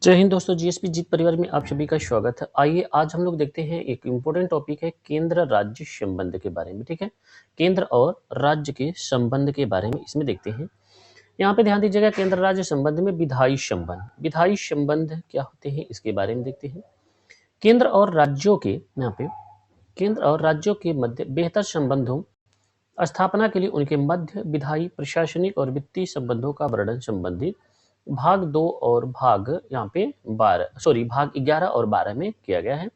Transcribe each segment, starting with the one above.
जय हिंद दोस्तों, जीएसपी जीत परिवार में आप सभी का स्वागत है। आइए आज हम लोग देखते हैं एक इम्पोर्टेंट टॉपिक है केंद्र राज्य संबंध के बारे में। ठीक है, केंद्र और राज्य के संबंध के बारे में इसमें देखते हैं। यहाँ पे ध्यान दीजिएगा, केंद्र राज्य संबंध में विधायी संबंध क्या होते हैं इसके बारे में देखते हैं। केंद्र और राज्यों के यहाँ पे केंद्र और राज्यों के मध्य बेहतर संबंधों स्थापना के लिए उनके मध्य विधायी, प्रशासनिक और वित्तीय संबंधों का वर्णन संबंधित भाग 2 और भाग यहाँ पे 11 और 12 में किया गया है।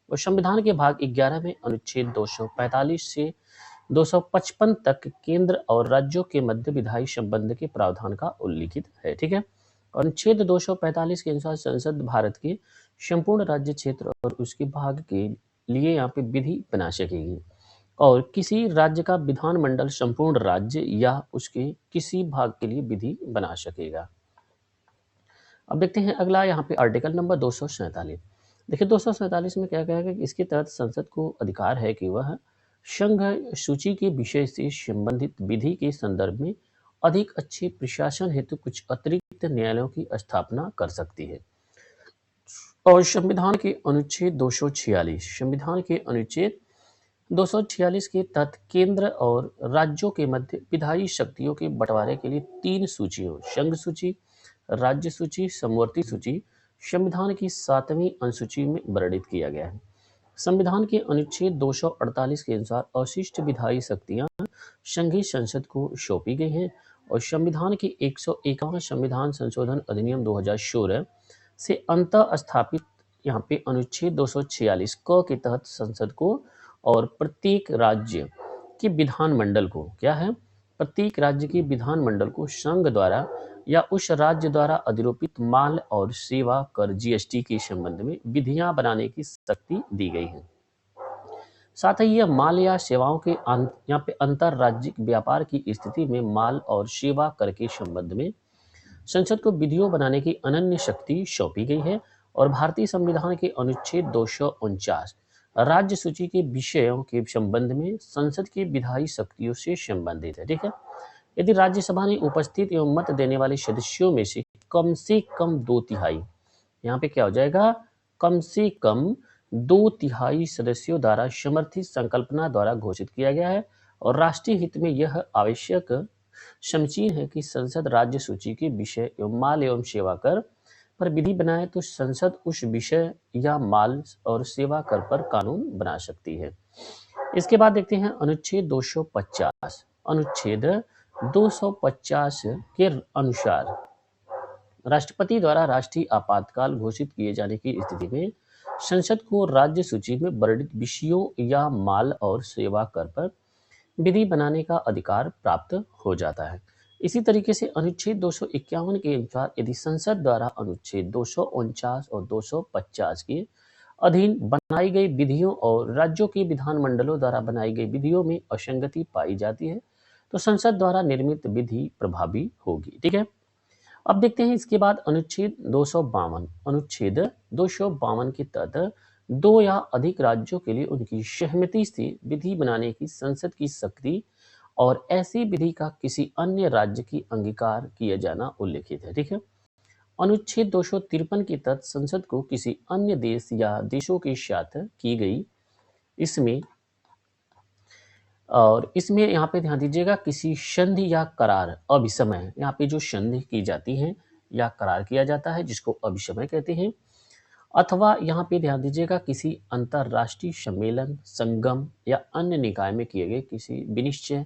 और संविधान के भाग 11 में अनुच्छेद 245 से 255 तक केंद्र और राज्यों के मध्य विधायी संबंध के प्रावधान का उल्लिखित है। ठीक है, अनुच्छेद 245 के अनुसार संसद भारत के संपूर्ण राज्य क्षेत्र और उसके भाग के लिए यहाँ पे विधि बना सकेगी और किसी राज्य का विधानमंडल संपूर्ण राज्य या उसके किसी भाग के लिए विधि बना सकेगा। अब देखते हैं अगला यहाँ पे आर्टिकल नंबर 247। देखिए 247 में क्या कहा गया कि इसके तहत संसद को अधिकार है कि वह संघ सूची के विषय से संबंधित विधि के संदर्भ में अधिक अच्छे प्रशासन हेतु कुछ अतिरिक्त न्यायालयों की स्थापना कर सकती है। और संविधान के अनुच्छेद 246 के तहत केंद्र और राज्यों के मध्य विधायी शक्तियों के बंटवारे के लिए 3 सूचियों, संघ सूची, राज्य सूची, समवर्ती सूची, संविधान की 7वीं अनुसूची में वर्णित किया गया है। संविधान के अनुच्छेद 248 के अनुसार अवशिष्ट विधायी शक्तियां संघीय संसद को सौंपी गई हैं और संविधान के 151 संविधान संशोधन अधिनियम 2016 से अंतः स्थापित यहाँ पे अनुच्छेद 246 क के तहत संसद को और प्रत्येक राज्य के विधानमंडल को संघ द्वारा या उस राज्य द्वारा अधिरोपित माल और सेवा कर जीएसटी के संबंध में विधियां बनाने की शक्ति दी गई है। साथ ही यह माल या सेवाओं के यहाँ पे अंतरराज्यिक व्यापार की स्थिति में माल और सेवा कर के संबंध में संसद को विधियों बनाने की अनन्य शक्ति सौंपी गई है। और भारतीय संविधान के अनुच्छेद 249 राज्य सूची के विषयों के संबंध में संसद की विधायी शक्तियों से संबंधित है। ठीक है, यदि राज्यसभा ने उपस्थित एवं मत देने वाले सदस्यों में से कम 2/3, यहाँ पे क्या हो जाएगा, कम से कम 2/3 सदस्यों द्वारा समर्थित संकल्पना द्वारा घोषित किया गया है और राष्ट्रीय हित में यह आवश्यक समीचीन है कि संसद राज्य सूची के विषय एवं माल एवं सेवा कर पर विधि बनाए तो संसद उस विषय या माल और सेवा कर पर कानून बना सकती है। इसके बाद देखते हैं अनुच्छेद 250 के अनुसार राष्ट्रपति द्वारा राष्ट्रीय आपातकाल घोषित किए जाने की स्थिति में संसद को राज्य सूची में वर्णित विषयों या माल और सेवा कर पर विधि बनाने का अधिकार प्राप्त हो जाता है। इसी तरीके से अनुच्छेद 251 के अनुसार यदि संसद द्वारा अनुच्छेद 249 और 250 के अधीन बनाई गई विधियों और राज्यों के विधानमंडलों द्वारा बनाई गई विधियों में असंगति पाई जाती है तो संसद द्वारा निर्मित विधि प्रभावी होगी। ठीक है, अब देखते हैं इसके बाद अनुच्छेद 252 के तहत 2 या अधिक राज्यों के लिए उनकी सहमति से विधि बनाने की संसद की शक्ति और ऐसी विधि का किसी अन्य राज्य की अंगीकार किया जाना उल्लिखित है। ठीक है, अनुच्छेद 253 के तहत संसद को किसी अन्य देश या देशों के साथ की गई इसमें यहाँ पे ध्यान दीजिएगा, किसी संधि या करार अभिसमय, यहाँ पे जो संधि की जाती है या करार किया जाता है जिसको अभिसमय कहते हैं, अथवा यहाँ पे ध्यान दीजिएगा किसी अंतरराष्ट्रीय सम्मेलन, संगम या अन्य निकाय में किए गए किसी विनिश्चय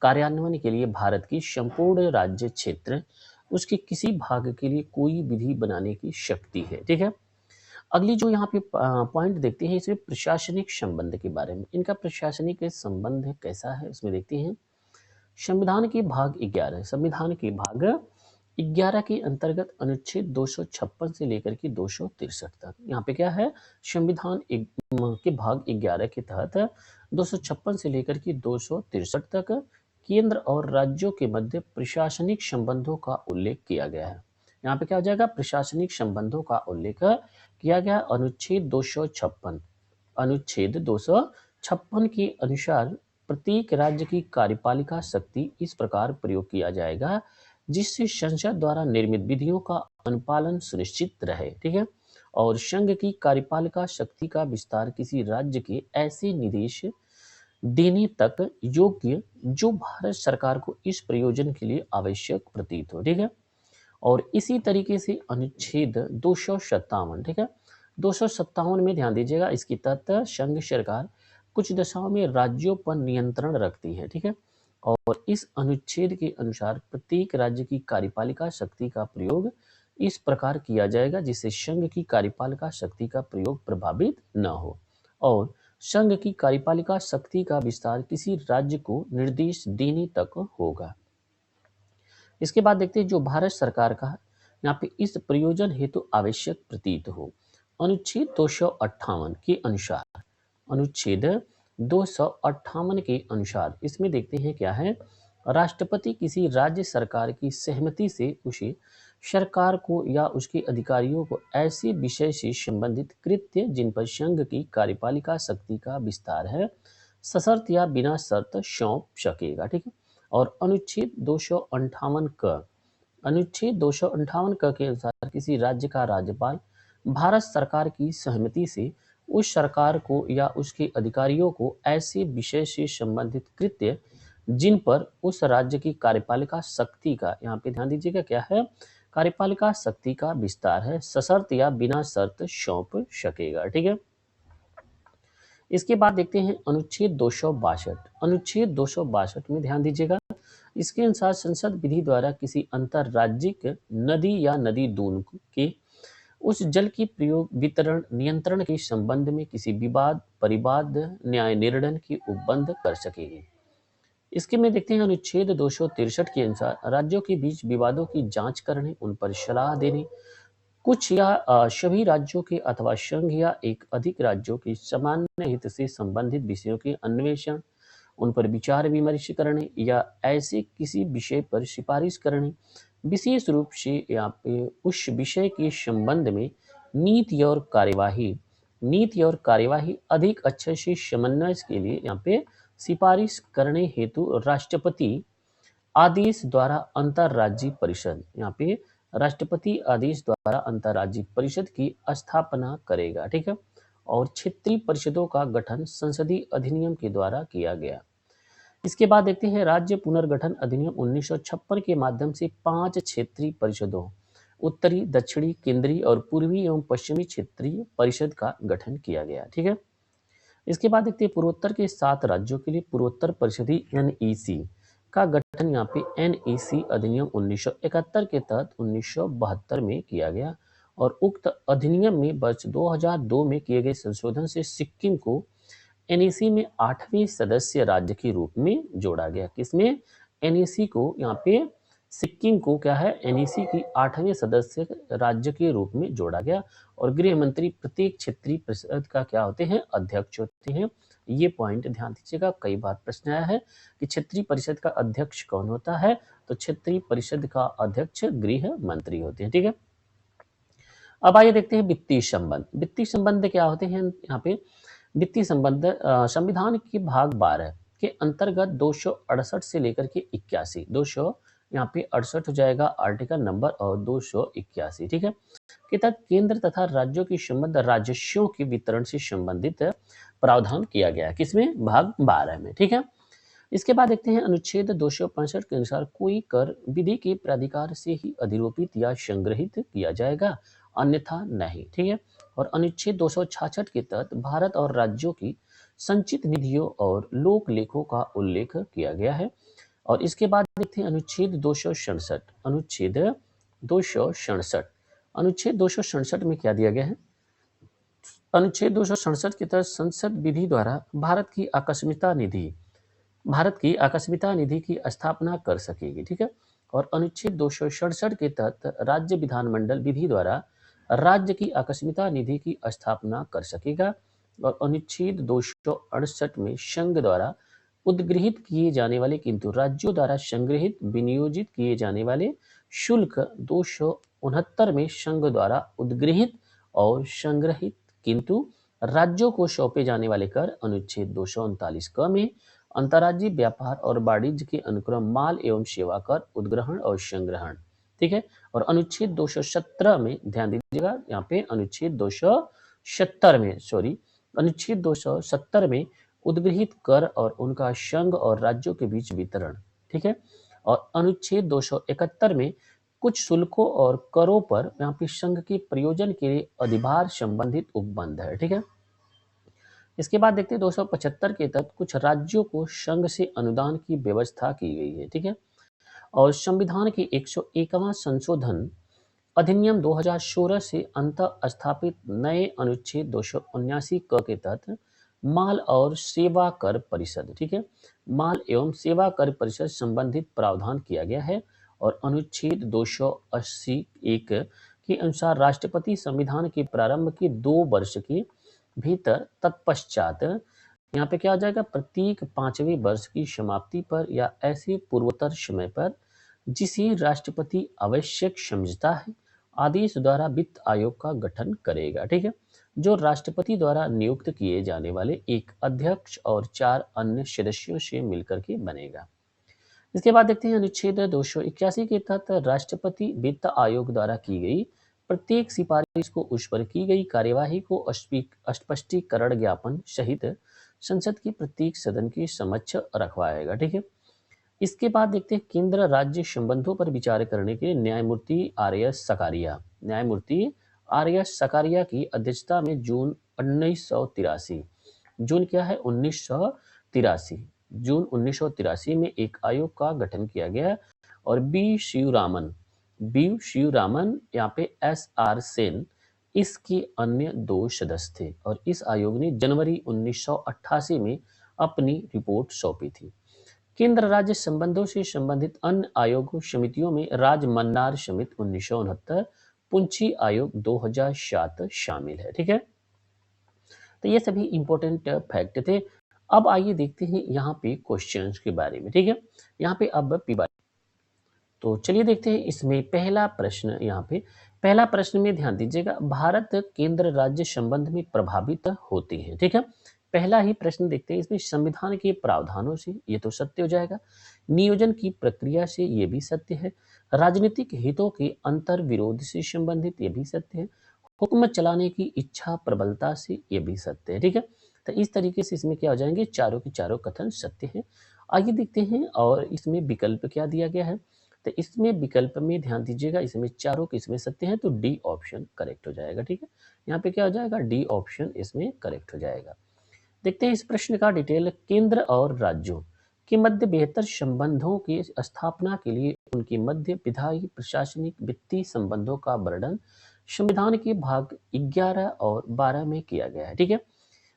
कार्यान्वयन के लिए भारत की संपूर्ण राज्य क्षेत्र उसके किसी भाग के लिए कोई विधि बनाने की शक्ति है। ठीक है, अगली जो यहाँ पे पॉइंट देखते हैं इसमें प्रशासनिक संबंध के बारे में। इनका प्रशासनिक संबंध कैसा है इसमें देखते हैं। संविधान के भाग 11 के अंतर्गत अनुच्छेद 256 से लेकर के 263 तक, यहाँ पे क्या है, संविधान के भाग 11 के तहत 256 से लेकर के 263 तक केंद्र और राज्यों के मध्य प्रशासनिक संबंधों का उल्लेख किया गया है। यहाँ पे क्या हो जाएगा, प्रशासनिक संबंधों का उल्लेख किया गया। अनुच्छेद 256 के अनुसार प्रत्येक राज्य की कार्यपालिका शक्ति इस प्रकार प्रयोग किया जाएगा जिससे संसद द्वारा निर्मित विधियों का अनुपालन सुनिश्चित रहे। ठीक है। और संघ की कार्यपालिका शक्ति का विस्तार किसी राज्य के ऐसे निर्देश देने तक योग्य जो भारत सरकार को इस प्रयोजन के लिए आवश्यक प्रतीत हो। ठीक है। और इसी तरीके से अनुच्छेद 257, ठीक है, 257 में ध्यान दीजिएगा, इसके तहत संघ सरकार कुछ दशाओं में राज्यों पर नियंत्रण रखती है। ठीक है। और इस अनुच्छेद के अनुसार प्रत्येक राज्य की कार्यपालिका शक्ति का प्रयोग इस प्रकार किया जाएगा जिससे संघ की कार्यपालिका शक्ति का प्रयोग प्रभावित न हो और संघ की कार्यपालिका शक्ति का विस्तार किसी राज्य को निर्देश देने तक होगा। इसके बाद देखते हैं जो भारत सरकार का यहाँ पे इस प्रयोजन हेतु आवश्यक प्रतीत हो। अनुच्छेद 258 के अनुसार, अनुच्छेद 258 के अनुसार इसमें देखते हैं क्या है, राष्ट्रपति किसी राज्य सरकार की सहमति से उसे सरकार को या उसके अधिकारियों को ऐसे विषय से संबंधित कृत्य जिन पर संघ की कार्यपालिका शक्ति का विस्तार है सशर्त या बिना शर्त सौंप सकेगा। ठीक है। और अनुच्छेद 258 क, अनुच्छेद 258 क के अनुसार किसी राज्य का राज्यपाल भारत सरकार की सहमति से उस सरकार को या उसके अधिकारियों को ऐसे विषय से संबंधित कृत्य जिन पर उस राज्य की कार्यपालिका शक्ति का, यहाँ पे ध्यान दीजिएगा क्या है, कार्यपालिका शक्ति का विस्तार है सशर्त या बिना शर्त सौंप सकेगा। ठीक है। इसके बाद देखते हैं अनुच्छेद 262, अनुच्छेद 262 में ध्यान दीजिएगा, इसके अनुसार संसद विधि द्वारा किसी अंतरराज्यिक नदी या नदी दून के उस जल की प्रयोग वितरण नियंत्रण के संबंध में किसी विवाद परिवाद न्याय निर्णय की उपबंध कर सकेगी। इसके में देखते हैं अनुच्छेद 263 के अनुसार राज्यों के बीच विवादों की जांच करने, उन पर सलाह देने, कुछ या सभी राज्यों के अथवा संघ या एक अधिक राज्यों के सामान्य हित से संबंधित विषयों के अन्वेषण, उन पर विचार विमर्श करने या ऐसे किसी विषय पर सिफारिश करने, विशेष रूप से यहाँ पे उस विषय के संबंध में नीति और कार्यवाही अधिक अच्छे से समन्वय के लिए यहाँ पे सिफारिश करने हेतु राष्ट्रपति आदेश द्वारा अंतरराज्यीय परिषद, यहाँ पे राष्ट्रपति आदेश द्वारा अंतरराज्यीय परिषद की स्थापना करेगा। ठीक है। और क्षेत्रीय परिषदों का गठन संसदीय अधिनियम के द्वारा किया गया। इसके बाद देखते हैं राज्य पुनर्गठन अधिनियम 1956 के माध्यम से 5 क्षेत्रीय परिषदों उत्तरी, दक्षिणी, केंद्रीय और पूर्वी एवं पश्चिमी क्षेत्रीय परिषद का गठन किया गया। ठीक है। इसके बाद देखते हैं पूर्वोत्तर के 7 राज्यों के लिए पूर्वोत्तर परिषदीय NEC का गठन यहाँ पे NEC अधिनियम 1971 के तहत 1972 में किया गया और उक्त अधिनियम में वर्ष 2002 में किए गए संशोधन से सिक्किम को NEC में 8वें सदस्य राज्य के रूप में जोड़ा गया। किसमें? NEC को, यहाँ पे सिक्किम को क्या है, NEC की 8वें सदस्य राज्य के रूप में जोड़ा गया और गृह मंत्री प्रत्येक क्षेत्रीय परिषद का क्या होते हैं, अध्यक्ष होते हैं। ये पॉइंट ध्यान दीजिएगा, कई बार प्रश्न आया है कि क्षेत्रीय परिषद का अध्यक्ष कौन होता है, तो क्षेत्रीय परिषद का अध्यक्ष गृह मंत्री होते हैं। ठीक है। अब आइए देखते हैं वित्तीय संबंध। वित्तीय संबंध क्या होते हैं यहाँ पे? वित्तीय संबंध संविधान के भाग 12 के अंतर्गत 268 से लेकर के 81, 200 यहाँ पे 68 हो जाएगा आर्टिकल नंबर और 281, ठीक है, के तहत केंद्र तथा राज्यों की संबंध राजस्वों के वितरण से संबंधित प्रावधान किया गया है। किसमें? भाग 12 में। ठीक है। इसके बाद देखते हैं अनुच्छेद 265 के अनुसार कोई कर विधि के प्राधिकार से ही अधिरोपित या संग्रहित किया जाएगा, अन्यथा नहीं। ठीक है। और अनुच्छेद 266 के तहत भारत और राज्यों की संचित निधियों और लोक लेखों का उल्लेख किया गया है। और इसके बाद देखते हैं अनुच्छेद 267, अनुच्छेद 267, अनुच्छेद 267 में क्या दिया गया है? अनुच्छेद 267 के तहत संसद विधि द्वारा भारत की आकस्मिकता निधि की स्थापना कर सकेगी। ठीक है। और अनुच्छेद 267 के तहत राज्य विधानमंडल विधि द्वारा राज्य की आकस्मिकता निधि की स्थापना कर सकेगा। और अनुच्छेद 268 में संघ द्वारा उद्गृहित किए जाने वाले किंतु राज्यों द्वारा संग्रहित विनियोजित किए जाने वाले शुल्क 269 में संघ द्वारा उद्गृहित और संग्रहित किंतु राज्यों को सौंपे जाने वाले कर अनुच्छेद 239 क में अंतर्राज्यीय व्यापार और वाणिज्य के अनुक्रम माल एवं सेवा कर, उद्ग्रहण और संग्रहण। ठीक है। और अनुच्छेद 217 में ध्यान दीजिएगा, यहाँ पे अनुच्छेद 270 में अनुच्छेद 270 में उद्गृहित कर और उनका संघ और राज्यों के बीच वितरण। ठीक है। और अनुच्छेद 271 में कुछ शुल्कों और करों पर यहाँ पे संघ के प्रयोजन के लिए अधिभार संबंधित उपबंध है। ठीक है। इसके बाद देखते हैं 275 के तहत कुछ राज्यों को संघ से अनुदान की व्यवस्था की गई है। ठीक है। और संविधान के 101वां संशोधन अधिनियम 2016 से अंतः स्थापित नए अनुच्छेद 279 क के तहत माल और सेवा कर परिषद, ठीक है, माल एवं सेवा कर परिषद संबंधित प्रावधान किया गया है। और अनुच्छेद 280(1) के अनुसार राष्ट्रपति संविधान के प्रारंभ के 2 वर्ष के भीतर तत्पश्चात यहाँ पे क्या हो जाएगा, प्रत्येक 5वें वर्ष की समाप्ति पर या ऐसे पूर्वोत्तर समय पर जिसे राष्ट्रपति आवश्यक समझता है आदेश द्वारा वित्त आयोग का गठन करेगा। ठीक है। जो राष्ट्रपति द्वारा नियुक्त किए जाने वाले एक अध्यक्ष और 4 अन्य सदस्यों से मिलकर के बनेगा। इसके बाद देखते हैं अनुच्छेद 281 के तहत राष्ट्रपति वित्त आयोग द्वारा की गई प्रत्येक सिफारिश को उस पर की गई कार्यवाही को स्पष्टीकरण ज्ञापन सहित संसद के प्रत्येक सदन के समक्ष रखवाएगा। ठीक है। इसके बाद देखते हैं केंद्र राज्य संबंधों पर विचार करने के लिए न्यायमूर्ति आर एस सकारिया की अध्यक्षता में जून 1983 में एक आयोग का गठन किया गया। और बी शिवरामन यहाँ पे SR सेन इसके अन्य 2 सदस्य थे। और इस आयोग ने जनवरी 1988 में अपनी रिपोर्ट सौंपी थी। केंद्र राज्य संबंधों से संबंधित अन्य आयोगों समितियों में राजमन्नार समिति 1969, पुंछी आयोग 2007 शामिल है। ठीक है। तो ये सभी इंपॉर्टेंट फैक्ट थे। अब आइए देखते हैं यहाँ पे क्वेश्चंस के बारे में। ठीक है। यहाँ पे अब तो चलिए देखते हैं इसमें पहला प्रश्न। यहाँ पे पहला प्रश्न में ध्यान दीजिएगा, भारत केंद्र राज्य संबंध में प्रभावित होते हैं। ठीक है। पहला ही प्रश्न देखते हैं इसमें, संविधान के प्रावधानों से, ये तो सत्य हो जाएगा। नियोजन की प्रक्रिया से, ये भी सत्य है। राजनीतिक हितों के अंतर विरोध से संबंधित, ये भी सत्य है। हुक्म चलाने की इच्छा प्रबलता से, ये भी सत्य है। ठीक है। तो इस तरीके से इसमें क्या हो जाएंगे, चारों के चारों कथन सत्य है। आगे देखते हैं और इसमें विकल्प क्या दिया गया है। तो इसमें विकल्प में ध्यान दीजिएगा, इसमें चारों किसमें सत्य है, तो डी ऑप्शन करेक्ट हो जाएगा। ठीक है। यहाँ पे क्या हो जाएगा, डी ऑप्शन इसमें करेक्ट हो जाएगा। देखते हैं इस प्रश्न का डिटेल। केंद्र और राज्यों के मध्य बेहतर संबंधों की स्थापना के लिए उनके मध्य विधायी, प्रशासनिक, वित्तीय संबंधों का वर्णन संविधान के भाग 11 और 12 में किया गया है। ठीक है।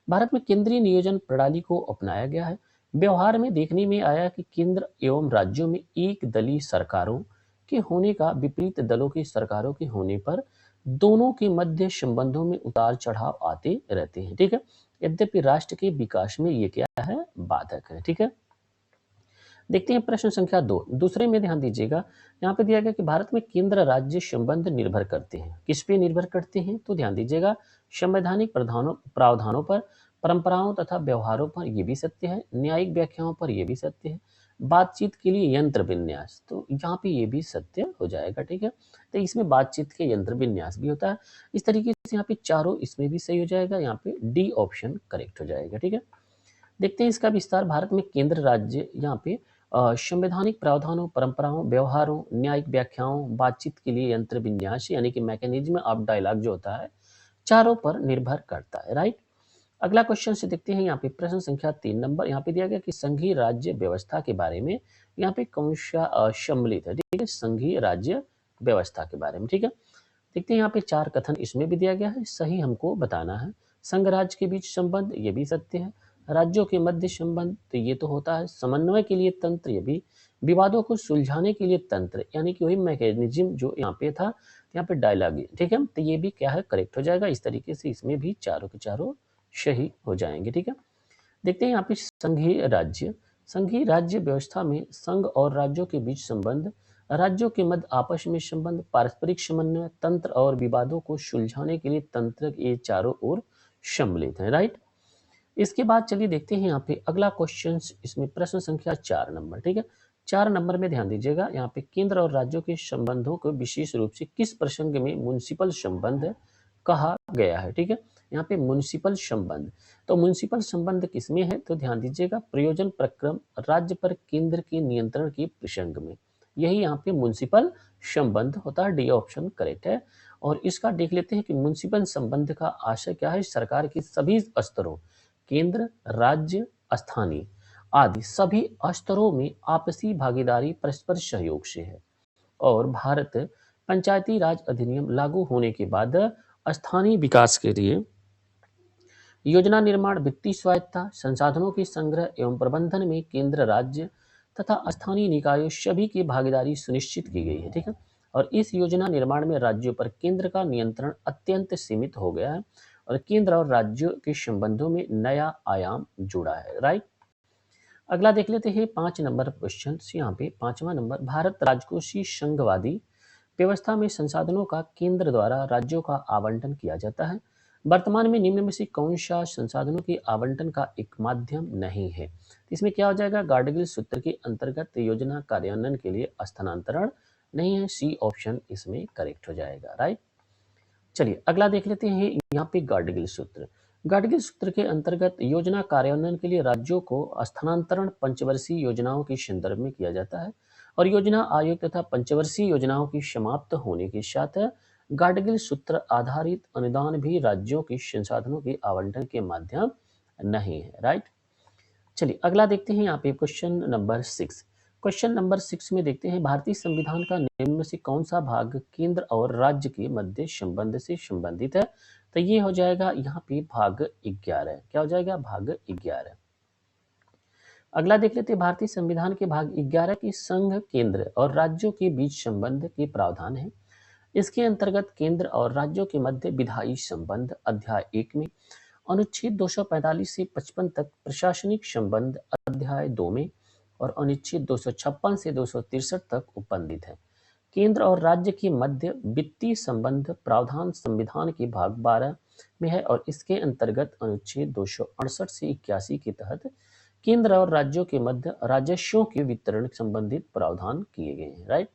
भारत में केंद्रीय नियोजन प्रणाली को अपनाया गया है। व्यवहार में देखने में आया कि केंद्र एवं राज्यों में एक दलीय सरकारों के होने का विपरीत दलों की सरकारों के होने पर दोनों के मध्य संबंधों में उतार चढ़ाव आते रहते हैं। ठीक है। यद्यपि राष्ट्र के विकास में ये क्या है, बाधक है। ठीक है। देखते हैं प्रश्न संख्या 2। दूसरे में ध्यान दीजिएगा, यहाँ पे दिया गया कि भारत में केंद्र राज्य संबंध निर्भर करते हैं। किस पे निर्भर करते हैं, तो ध्यान दीजिएगा, संवैधानिक प्रावधानों पर, परंपराओं तथा व्यवहारों पर, ये भी सत्य है। न्यायिक व्याख्याओं पर, ये भी सत्य है। बातचीत के लिए यंत्र विन्यास, तो यहाँ पे ये भी सत्य हो जाएगा। ठीक है। तो इसमें बातचीत के यंत्र विन्यास भी होता है। इस तरीके से यहाँ पे चारों इसमें भी सही हो जाएगा। यहाँ पे डी ऑप्शन करेक्ट हो जाएगा। ठीक है। देखते हैं इसका विस्तार। भारत में केंद्र राज्य यहाँ पे संवैधानिक प्रावधानों, परंपराओं, व्यवहारों, न्यायिक व्याख्याओं, बातचीत के लिए यंत्र विन्यास यानी कि मैकेनिज्म ऑफ डायलॉग जो होता है, चारों पर निर्भर करता है। राइट। अगला क्वेश्चन से देखते हैं, यहाँ पे प्रश्न संख्या 3 नंबर। यहाँ पे दिया गया कि संघीय राज्य व्यवस्था के बारे में यहाँ पे कौन सा सम्मिलित है। ठीक है। संघीय राज्य व्यवस्था के बारे में। ठीक है। देखते हैं यहाँ पे 4 कथन इसमें भी दिया गया है, सही हमको बताना है। संघ राज्य के बीच संबंध, ये भी सत्य है। राज्यों के मध्य संबंध, तो ये तो होता है। समन्वय के लिए तंत्र, ये भी। विवादों को सुलझाने के लिए तंत्र, यानी कि वही मैकेनिज्म जो यहाँ पे था, यहाँ पे डायलॉग। ठीक है। तो ये भी क्या है, करेक्ट हो जाएगा। इस तरीके से इसमें भी चारों के चारों सही हो जाएंगे। ठीक है। देखते हैं यहाँ पे संघीय राज्य व्यवस्था में संघ और राज्यों के बीच संबंध, राज्यों के मध्य आपस में संबंध, पारस्परिक समन्वय, तंत्र और विवादों को सुलझाने के लिए तंत्र, ये चारों ओर सम्मिलित है। राइट। इसके बाद चलिए देखते हैं यहाँ पे अगला क्वेश्चन, इसमें प्रश्न संख्या 4 नंबर, ठीक है। 4 नंबर में ध्यान दीजिएगा, यहाँ पे केंद्र और राज्यों के संबंधों को विशेष रूप से किस प्रसंग में म्युनिसिपल संबंध कहा गया है, ठीक है। यहाँ पे म्युनिसिपल संबंध, तो म्युनिसिपल संबंध किसमें है, तो ध्यान दीजिएगा प्रयोजन प्रक्रम राज्य पर केंद्र के नियंत्रण के प्रसंग में, यही यहाँ पे म्युनिसिपल संबंध होता है। डी ऑप्शन करेक्ट है। और इसका देख लेते हैं कि म्युनिसिपल संबंध का आशय क्या है, सरकार के सभी स्तरों, केंद्र, राज्य, स्थानीय आदि सभी स्तरों में आपसी भागीदारी परस्पर सहयोग से है। और भारत पंचायती राज अधिनियम लागू होने के बाद स्थानीय विकास के लिए योजना निर्माण, वित्तीय स्वायत्तता, संसाधनों के संग्रह एवं प्रबंधन में केंद्र, राज्य तथा स्थानीय निकायों सभी की भागीदारी सुनिश्चित की गई है, ठीक है। और इस योजना निर्माण में राज्यों पर केंद्र का नियंत्रण अत्यंत सीमित हो गया है और केंद्र और राज्यों के संबंधों में नया आयाम जुड़ा है, राइट। अगला देख लेते हैं 5 नंबर क्वेश्चन, यहाँ पे 5वां नंबर, भारत राजकोषीय संघवादी व्यवस्था में संसाधनों का केंद्र द्वारा राज्यों का आवंटन किया जाता है। वर्तमान में निम्न में से कौन सा संसाधनों के आवंटन का एक माध्यम नहीं है, इसमें क्या हो जाएगा, गाडगिल सूत्र के अंतर्गत योजना कार्यान्वयन के लिए स्थानांतरण नहीं है, सी ऑप्शन इसमें करेक्ट हो जाएगा, राइट। चलिए अगला देख लेते हैं, यहाँ पे गाडगिल सूत्र, गाडगिल सूत्र के अंतर्गत योजना कार्यान्वयन के लिए राज्यों को स्थानांतरण पंचवर्षीय योजनाओं के संदर्भ में किया जाता है और योजना आयोग तथा पंचवर्षीय योजनाओं की समाप्त होने के साथ गाडगिल सूत्र आधारित अनुदान भी राज्यों के संसाधनों के आवंटन के माध्यम नहीं है, राइट। चलिए अगला देखते हैं, यहाँ पे क्वेश्चन नंबर 6, क्वेश्चन नंबर 6 में देखते हैं, भारतीय संविधान का निम्न में से कौन सा भाग केंद्र और राज्य के मध्य संबंध से संबंधित है, तो ये हो जाएगा यहाँ पे भाग 11, क्या हो जाएगा, भाग 11। अगला देख लेते हैं, भारतीय संविधान के भाग 11 की संघ, केंद्र और राज्यों के बीच संबंध के प्रावधान है। इसके अंतर्गत केंद्र और राज्यों के मध्य विधायी संबंध अध्याय 1 में, अनुच्छेद 245 से 55 तक प्रशासनिक संबंध अध्याय 2 में और अनुच्छेद 256 से 263 तक उपबंधित है। केंद्र और राज्य के मध्य वित्तीय संबंध प्रावधान संविधान के भाग 12 में है और इसके अंतर्गत अनुच्छेद 268 से 81 के तहत केंद्र और राज्यों के मध्य राजस्वों के वितरण संबंधित प्रावधान किए गए हैं, राइट।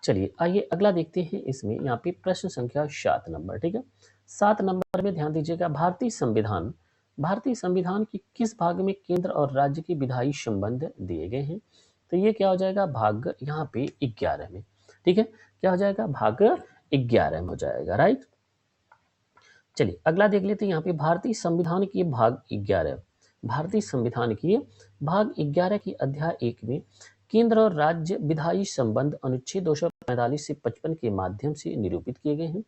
चलिए आइए अगला देखते हैं, इसमें यहाँ पे प्रश्न संख्या 7 नंबर, ठीक है। 7 नंबर में ध्यान दीजिएगा, भारतीय संविधान की किस भाग में केंद्र और राज्य के विधायी संबंध दिए गए हैं, तो ये क्या हो जाएगा, भाग यहाँ पे 11 में, ठीक है। क्या हो जाएगा, भाग 11 में हो जाएगा, राइट। चलिए अगला देख लेते हैं, यहाँ पे भारतीय संविधान की भाग 11, भारतीय संविधान की भाग 11 की अध्याय 1 में केंद्र और राज्य विधायी संबंध अनुच्छेद 245 से 55 के माध्यम से निरूपित किए गए हैं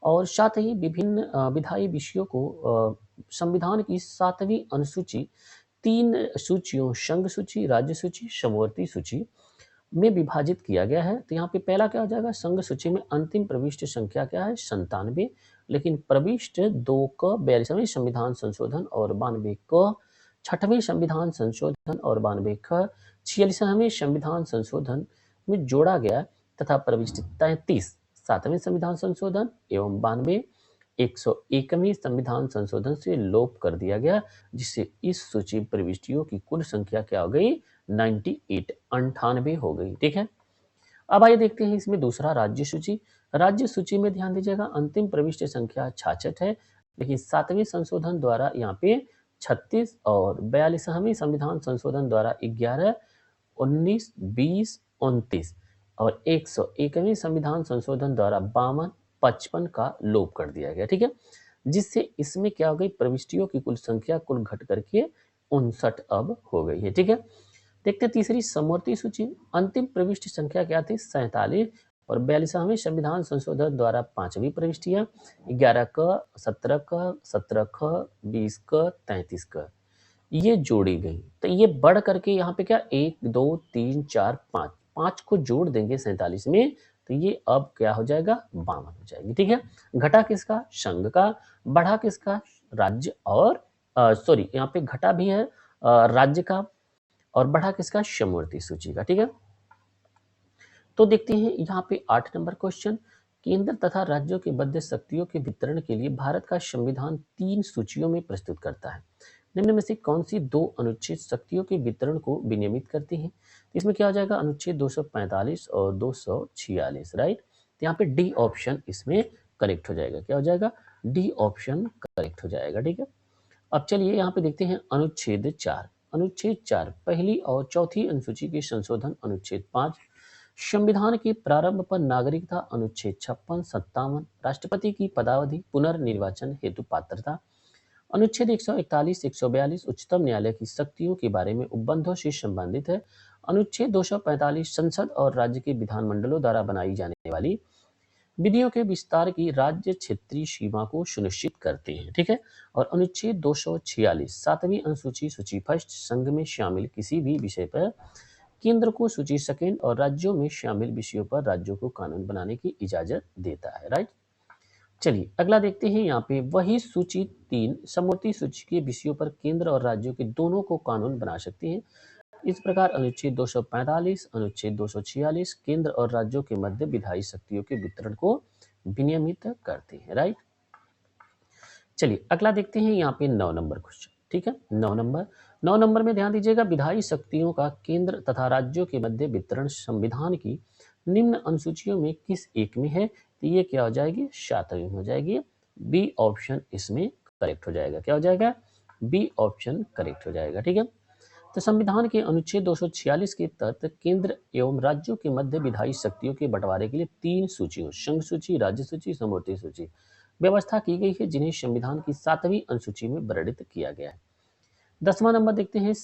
और साथ ही विभिन्न विधायी विषयों को संविधान की 7वीं अनुसूची 3 सूचियों, संघ सूची, राज्य सूची, समवर्ती सूची में विभाजित किया गया है। तो यहाँ पे पहला क्या हो जाएगा, संघ सूची में अंतिम प्रविष्ट संख्या क्या है, 97, लेकिन प्रविष्ट 2 क 42वें संविधान संशोधन और 92 क 6वें संविधान संशोधन और 92 ख 46वें संविधान संशोधन में जोड़ा गया तथा प्रविष्ट 33 7वें संविधान संशोधन एवं 92 101वें संविधान संशोधन से लोप कर दिया गया, जिससे इस सूची प्रविष्टियों की कुल संख्या क्या हो गई, 98 हो गई, ठीक है। अब आइए देखते हैं इसमें दूसरा राज्य सूची, राज्य सूची में ध्यान दीजिएगा अंतिम प्रविष्ट संख्या 66 है, लेकिन 7वें संशोधन द्वारा यहाँ पे 36 और 42वें संविधान संशोधन द्वारा 11, 19, 20, 29 और 101वें संविधान संशोधन द्वारा 52, 55 का लोप कर दिया गया, ठीक है। जिससे इसमें क्या हो गई, प्रविष्टियों की कुल संख्या कुल घट करके 59 अब हो गई है, ठीक है। देखते तीसरी समवर्ती सूची, अंतिम प्रविष्टि संख्या क्या थी, 47 और 42वें संविधान संशोधन द्वारा 5वीं प्रविष्टियां 11 क 17 क 17 ख 20 क 33 क ये जोड़ी गई, तो ये बढ़ करके यहाँ पे क्या 1 2 3 4 5 5 को जोड़ देंगे 47 में, तो ये अब क्या हो जाएगा, 52 हो जाएगी, ठीक है। घटा किसका, संघ का, बढ़ा किसका, राज्य और सॉरी यहाँ पे घटा भी है राज्य का और बढ़ा किसका, समवर्ती सूची का, ठीक है। तो देखते हैं यहाँ पे 8 नंबर क्वेश्चन, केंद्र तथा राज्यों के मध्य शक्तियों के वितरण के लिए भारत का संविधान 3 सूचियों में प्रस्तुत करता है। निम्न में से कौन सी दो अनुच्छेद शक्तियों के वितरण को विनियमित करती हैं? तो इसमें क्या हो जाएगा, अनुच्छेद 245 और 246, राइट। तो यहाँ पे डी ऑप्शन इसमें करेक्ट हो जाएगा। क्या हो जाएगा, डी ऑप्शन करेक्ट हो जाएगा, ठीक है। अब चलिए यहाँ पे देखते हैं अनुच्छेद 4। अनुच्छेद 4 पहली और चौथी अनुसूची के संशोधन, अनुच्छेद 5 संविधान के प्रारंभ पर नागरिकता, अनुच्छेद 56-57 राष्ट्रपति की पदावधि पुनर्निर्वाचन हेतु पात्रता, अनुच्छेद 141, 142 उच्चतम न्यायालय की शक्तियों के बारे में उपबंधों से संबंधित है। अनुच्छेद 245 संसद और राज्य के विधानमंडलों द्वारा बनाई जाने वाली विधियों के विस्तार की राज्य क्षेत्रीय सीमा को सुनिश्चित करते हैं, ठीक है। और अनुच्छेद 246 सातवीं अनुसूची सूची फर्स्ट संघ में शामिल किसी भी विषय पर केंद्र को सूची सेकंड और राज्यों में शामिल विषयों पर राज्यों को कानून बनाने की इजाजत देता है, राइट। चलिए अगला देखते हैं। यहाँ पे वही सूची 3 समवर्ती सूची के विषयों पर केंद्र और राज्यों के दोनों को कानून बना सकती है। इस प्रकार अनुच्छेद 245, अनुच्छेद 246 केंद्र और राज्यों के मध्य विधायी शक्तियों के वितरण को विनियमित करते हैं, राइट। चलिए अगला देखते हैं। यहाँ पे 9 नंबर क्वेश्चन, ठीक है। 9 नंबर में ध्यान दीजिएगा, विधायी शक्तियों का केंद्र तथा राज्यों के मध्य वितरण संविधान की निम्न अनुसूचियों में किस एक में है? तो ये क्या हो जाएगी, 7वीं हो जाएगी। बी ऑप्शन इसमें करेक्ट हो जाएगा। क्या हो जाएगा, बी ऑप्शन करेक्ट हो जाएगा, ठीक है। तो संविधान के अनुच्छेद 246 के तहत केंद्र एवं राज्यों के मध्य विधायी शक्तियों के बंटवारे के लिए 3 सूचियों, संघ सूची, राज्य सूची, समवर्ती सूची व्यवस्था की गई है, जिन्हें संविधान की 7वीं अनुसूची में वर्णित किया गया है। 10वां नंबर देखते हैं,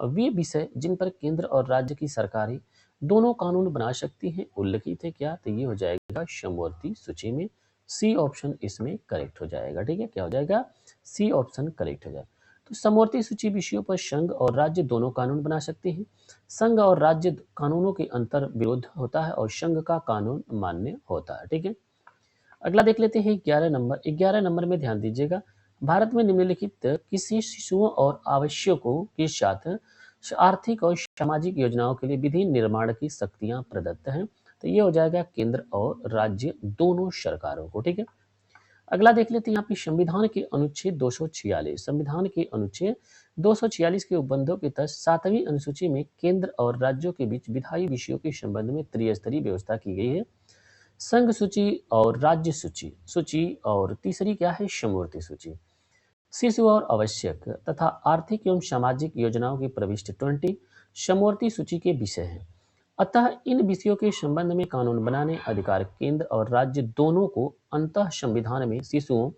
वे विषय जिन पर केंद्र और राज्य की सरकारें दोनों कानून बना सकती हैं उल्लिखित है क्या? तो ये हो जाएगा समवर्ती सूची में। सी ऑप्शन इसमें करेक्ट हो जाएगा, ठीक है। क्या हो जाएगा, सी ऑप्शन करेक्ट हो जाएगा। तो समवर्ती सूची विषयों पर संघ और राज्य दोनों कानून बना सकते हैं। संघ और राज्य कानूनों के अंतर विरोध होता है और संघ का कानून मान्य होता है, ठीक है। अगला देख लेते हैं 11 नंबर। 11 नंबर में ध्यान दीजिएगा, भारत में निम्नलिखित किसी शिशुओं और आवश्यकों के साथ आर्थिक और सामाजिक योजनाओं के लिए विधि निर्माण की शक्तियां प्रदत्त हैं। तो ये हो जाएगा केंद्र और राज्य दोनों सरकारों को, ठीक है। अगला देख लेते हैं यहाँ पे संविधान के अनुच्छेद 246। संविधान के अनुच्छेद 246 के उपबंधों के तहत 7वीं अनुसूची में केंद्र और राज्यों के बीच विधायी विषयों के संबंध में त्रिस्तरीय व्यवस्था की गई है। संघ सूची और राज्य सूची और तीसरी क्या है, समवर्ती सूची। शिशु और आवश्यक तथा आर्थिक एवं सामाजिक योजनाओं की प्रविष्टि 20 समवर्ती सूची के विषय हैं। अतः इन विषयों के संबंध में कानून बनाने अधिकार केंद्र और राज्य दोनों को अंतः संविधान में शिशुओं,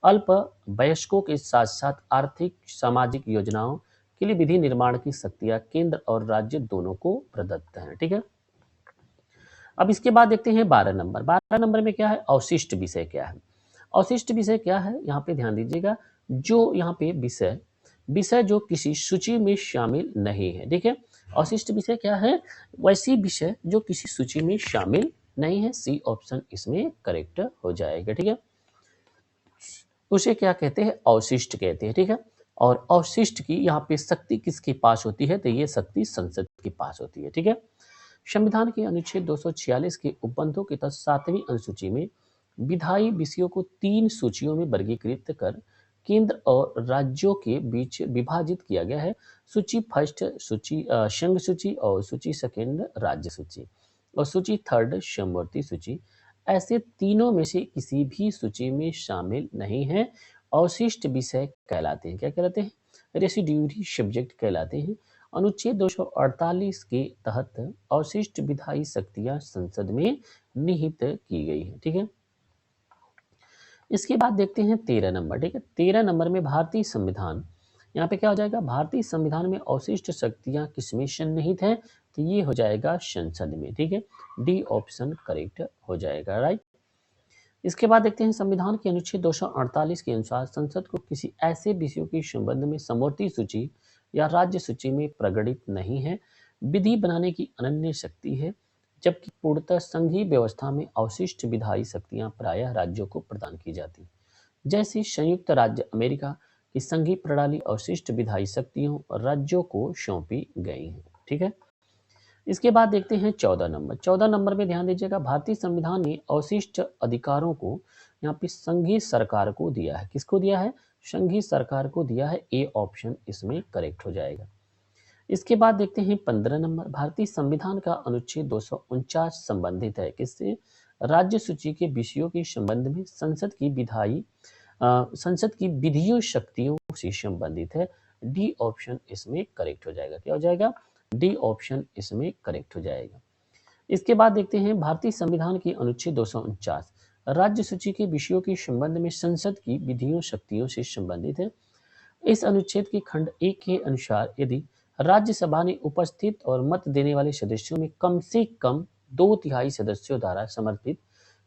अल्प वयस्कों के साथ साथ आर्थिक सामाजिक योजनाओं के लिए विधि निर्माण की शक्तियां केंद्र और राज्य दोनों को प्रदत्त हैं, ठीक है। अब इसके बाद देखते हैं 12 नंबर। 12 नंबर में क्या है, अवशिष्ट विषय क्या है? अवशिष्ट विषय क्या है, यहाँ पे ध्यान दीजिएगा, जो यहाँ पे विषय विषय जो किसी सूची में शामिल नहीं है, ठीक है। अवशिष्ट विषय क्या है, वैसी विषय जो किसी सूची में शामिल नहीं है। सी ऑप्शन इसमें करेक्ट हो जाएगा, ठीक है। उसे क्या कहते हैं, अवशिष्ट कहते हैं, ठीक है। और अवशिष्ट की यहाँ पे शक्ति किसके पास होती है? तो ये शक्ति संसद के पास होती है, ठीक है। संविधान के अनुच्छेद 246 के उपबंधों के तहत 7वीं अनुसूची में विधायी विषयों को 3 सूचियों में वर्गीकृत कर केंद्र और राज्यों के बीच विभाजित किया गया है। सूची फर्स्ट सूची संघ सूची और सूची सेकंड राज्य सूची और सूची थर्ड समवर्ती सूची ऐसे तीनों में से किसी भी सूची में शामिल नहीं है। अवशिष्ट विषय कहलाते हैं, क्या कहलाते हैं, रेसिड्यूरी सब्जेक्ट कहलाते हैं। अनुच्छेद 248 के तहत अवशिष्ट विधायी शक्तियां संसद में निहित की गई है, ठीक है। इसके बाद देखते हैं 13 नंबर, ठीक है। 13 नंबर में भारतीय संविधान, यहाँ पे क्या हो जाएगा, भारतीय संविधान में अवशिष्ट शक्तियां किसमें सन्निहित है? तो ये हो जाएगा संसद में, ठीक है। डी ऑप्शन करेक्ट हो जाएगा, राइट। इसके बाद देखते हैं संविधान के अनुच्छेद 248 के अनुसार संसद को किसी ऐसे विषयों के संबंध में समवर्ती सूची या राज्य सूची में प्रगटित नहीं है, विधि बनाने की अनन्य शक्ति है, जबकि पूर्णतः संघीय व्यवस्था में अवशिष्ट विधायी शक्तियां प्रायः राज्यों को प्रदान की जाती, जैसे संयुक्त राज्य अमेरिका की संघीय प्रणाली अवशिष्ट विधायी शक्तियों और राज्यों को सौंपी गई है, ठीक है। इसके बाद देखते हैं 14 नंबर। 14 नंबर में ध्यान दीजिएगा, भारतीय संविधान ने अवशिष्ट अधिकारों को यहाँ पे संघीय सरकार को दिया है। किसको दिया है? संघीय सरकार को दिया है। ए ऑप्शन इसमें करेक्ट हो जाएगा। इसके बाद देखते हैं 15 नंबर, भारतीय संविधान का अनुच्छेद 249 संबंधित है किससे? राज्य सूची के विषयों के संबंध में संसद की विधियों शक्तियों से संबंधित है। डी ऑप्शन इसमें करेक्ट हो जाएगा। क्या हो जाएगा? डी ऑप्शन इसमें करेक्ट हो जाएगा। इसके बाद देखते हैं भारतीय संविधान के अनुच्छेद 249 राज्य सूची के विषयों के संबंध में संसद की विधियों शक्तियों से संबंधित है। इस अनुच्छेद के खंड 1 के अनुसार यदि राज्यसभा ने उपस्थित और मत देने वाले सदस्यों में कम से कम 2/3 सदस्यों द्वारा समर्थित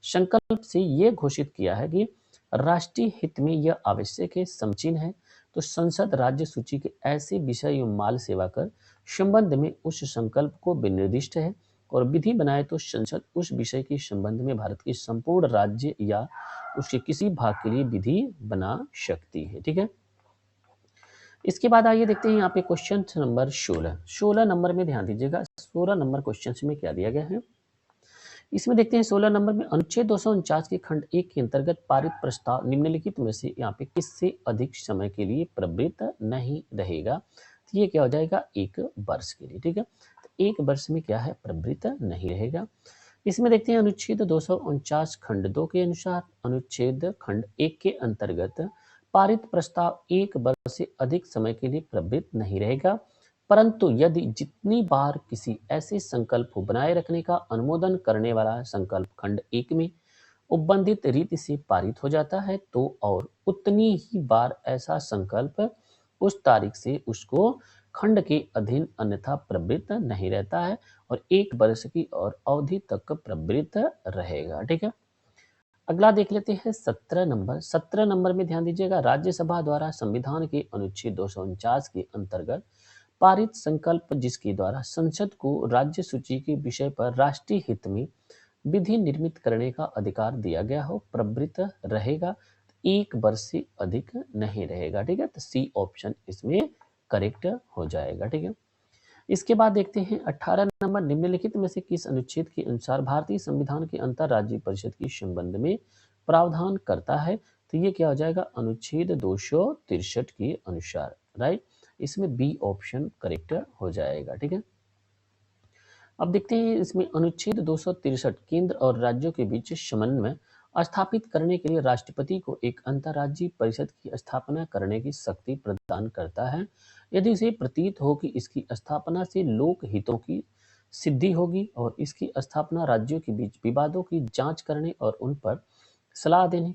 संकल्प से यह घोषित किया है कि राष्ट्रीय हित में यह आवश्यक है, समीचीन है, तो संसद राज्य सूची के ऐसे विषय एवं माल सेवा कर संबंध में उस संकल्प को विनिर्दिष्ट है और विधि बनाए तो संसद उस विषय के संबंध में भारत के संपूर्ण राज्य या उसके किसी भाग के लिए विधि बना सकती है। ठीक है। इसके बाद आइए देखते हैं यहाँ पे क्वेश्चन नंबर 16 नंबर में ध्यान दीजिएगा। 16 नंबर क्वेश्चन में क्या दिया गया है इसमें देखते हैं। 16 नंबर में अनुच्छेद 249 के खंड 1 के अंतर्गत पारित प्रस्ताव निम्नलिखित में से यहाँ पे किससे अधिक समय के लिए प्रवृत्त नहीं रहेगा? तो ये क्या हो जाएगा? 1 वर्ष के लिए। ठीक है, तो 1 वर्ष में क्या है? प्रवृत्त नहीं रहेगा। इसमें देखते हैं अनुच्छेद 249 खंड 2 के अनुसार अनुच्छेद खंड 1 के अंतर्गत पारित प्रस्ताव 1 वर्ष से अधिक समय के लिए प्रवृत्त नहीं रहेगा, परंतु यदि जितनी बार किसी ऐसे संकल्प को बनाए रखने का अनुमोदन करने वाला संकल्प खंड 1 में उपबंधित रीति से पारित हो जाता है तो और उतनी ही बार ऐसा संकल्प उस तारीख से उसको खंड के अधीन अन्यथा प्रवृत्त नहीं रहता है और 1 वर्ष की और अवधि तक प्रवृत्त रहेगा। ठीक है, अगला देख लेते हैं 17 नंबर। 17 नंबर में ध्यान दीजिएगा। राज्यसभा द्वारा संविधान के अनुच्छेद 249 के अंतर्गत पारित संकल्प जिसके द्वारा संसद को राज्य सूची के विषय पर राष्ट्रीय हित में विधि निर्मित करने का अधिकार दिया गया हो प्रवृत्त रहेगा, 1 वर्ष से अधिक नहीं रहेगा। ठीक है, तो सी ऑप्शन इसमें करेक्ट हो जाएगा। ठीक है, इसके बाद देखते हैं 18 नंबर, निम्नलिखित में से किस अनुच्छेद के अनुसार भारतीय संविधान के अंतर्राज्यीय परिषद के संबंध में प्रावधान करता है? तो ये क्या हो जाएगा? अनुच्छेद 263 के अनुसार। राइट, इसमें बी ऑप्शन करेक्ट हो जाएगा। ठीक है, अब देखते हैं इसमें अनुच्छेद 263 केंद्र और राज्यों के बीच समन्वय स्थापित करने के लिए राष्ट्रपति को एक अंतर्राज्यीय परिषद की स्थापना करने की शक्ति प्रदान करता है यदि उसे प्रतीत हो कि इसकी स्थापना से लोक हितों की सिद्धि होगी और इसकी स्थापना राज्यों के बीच विवादों की जांच करने और उन पर सलाह देने,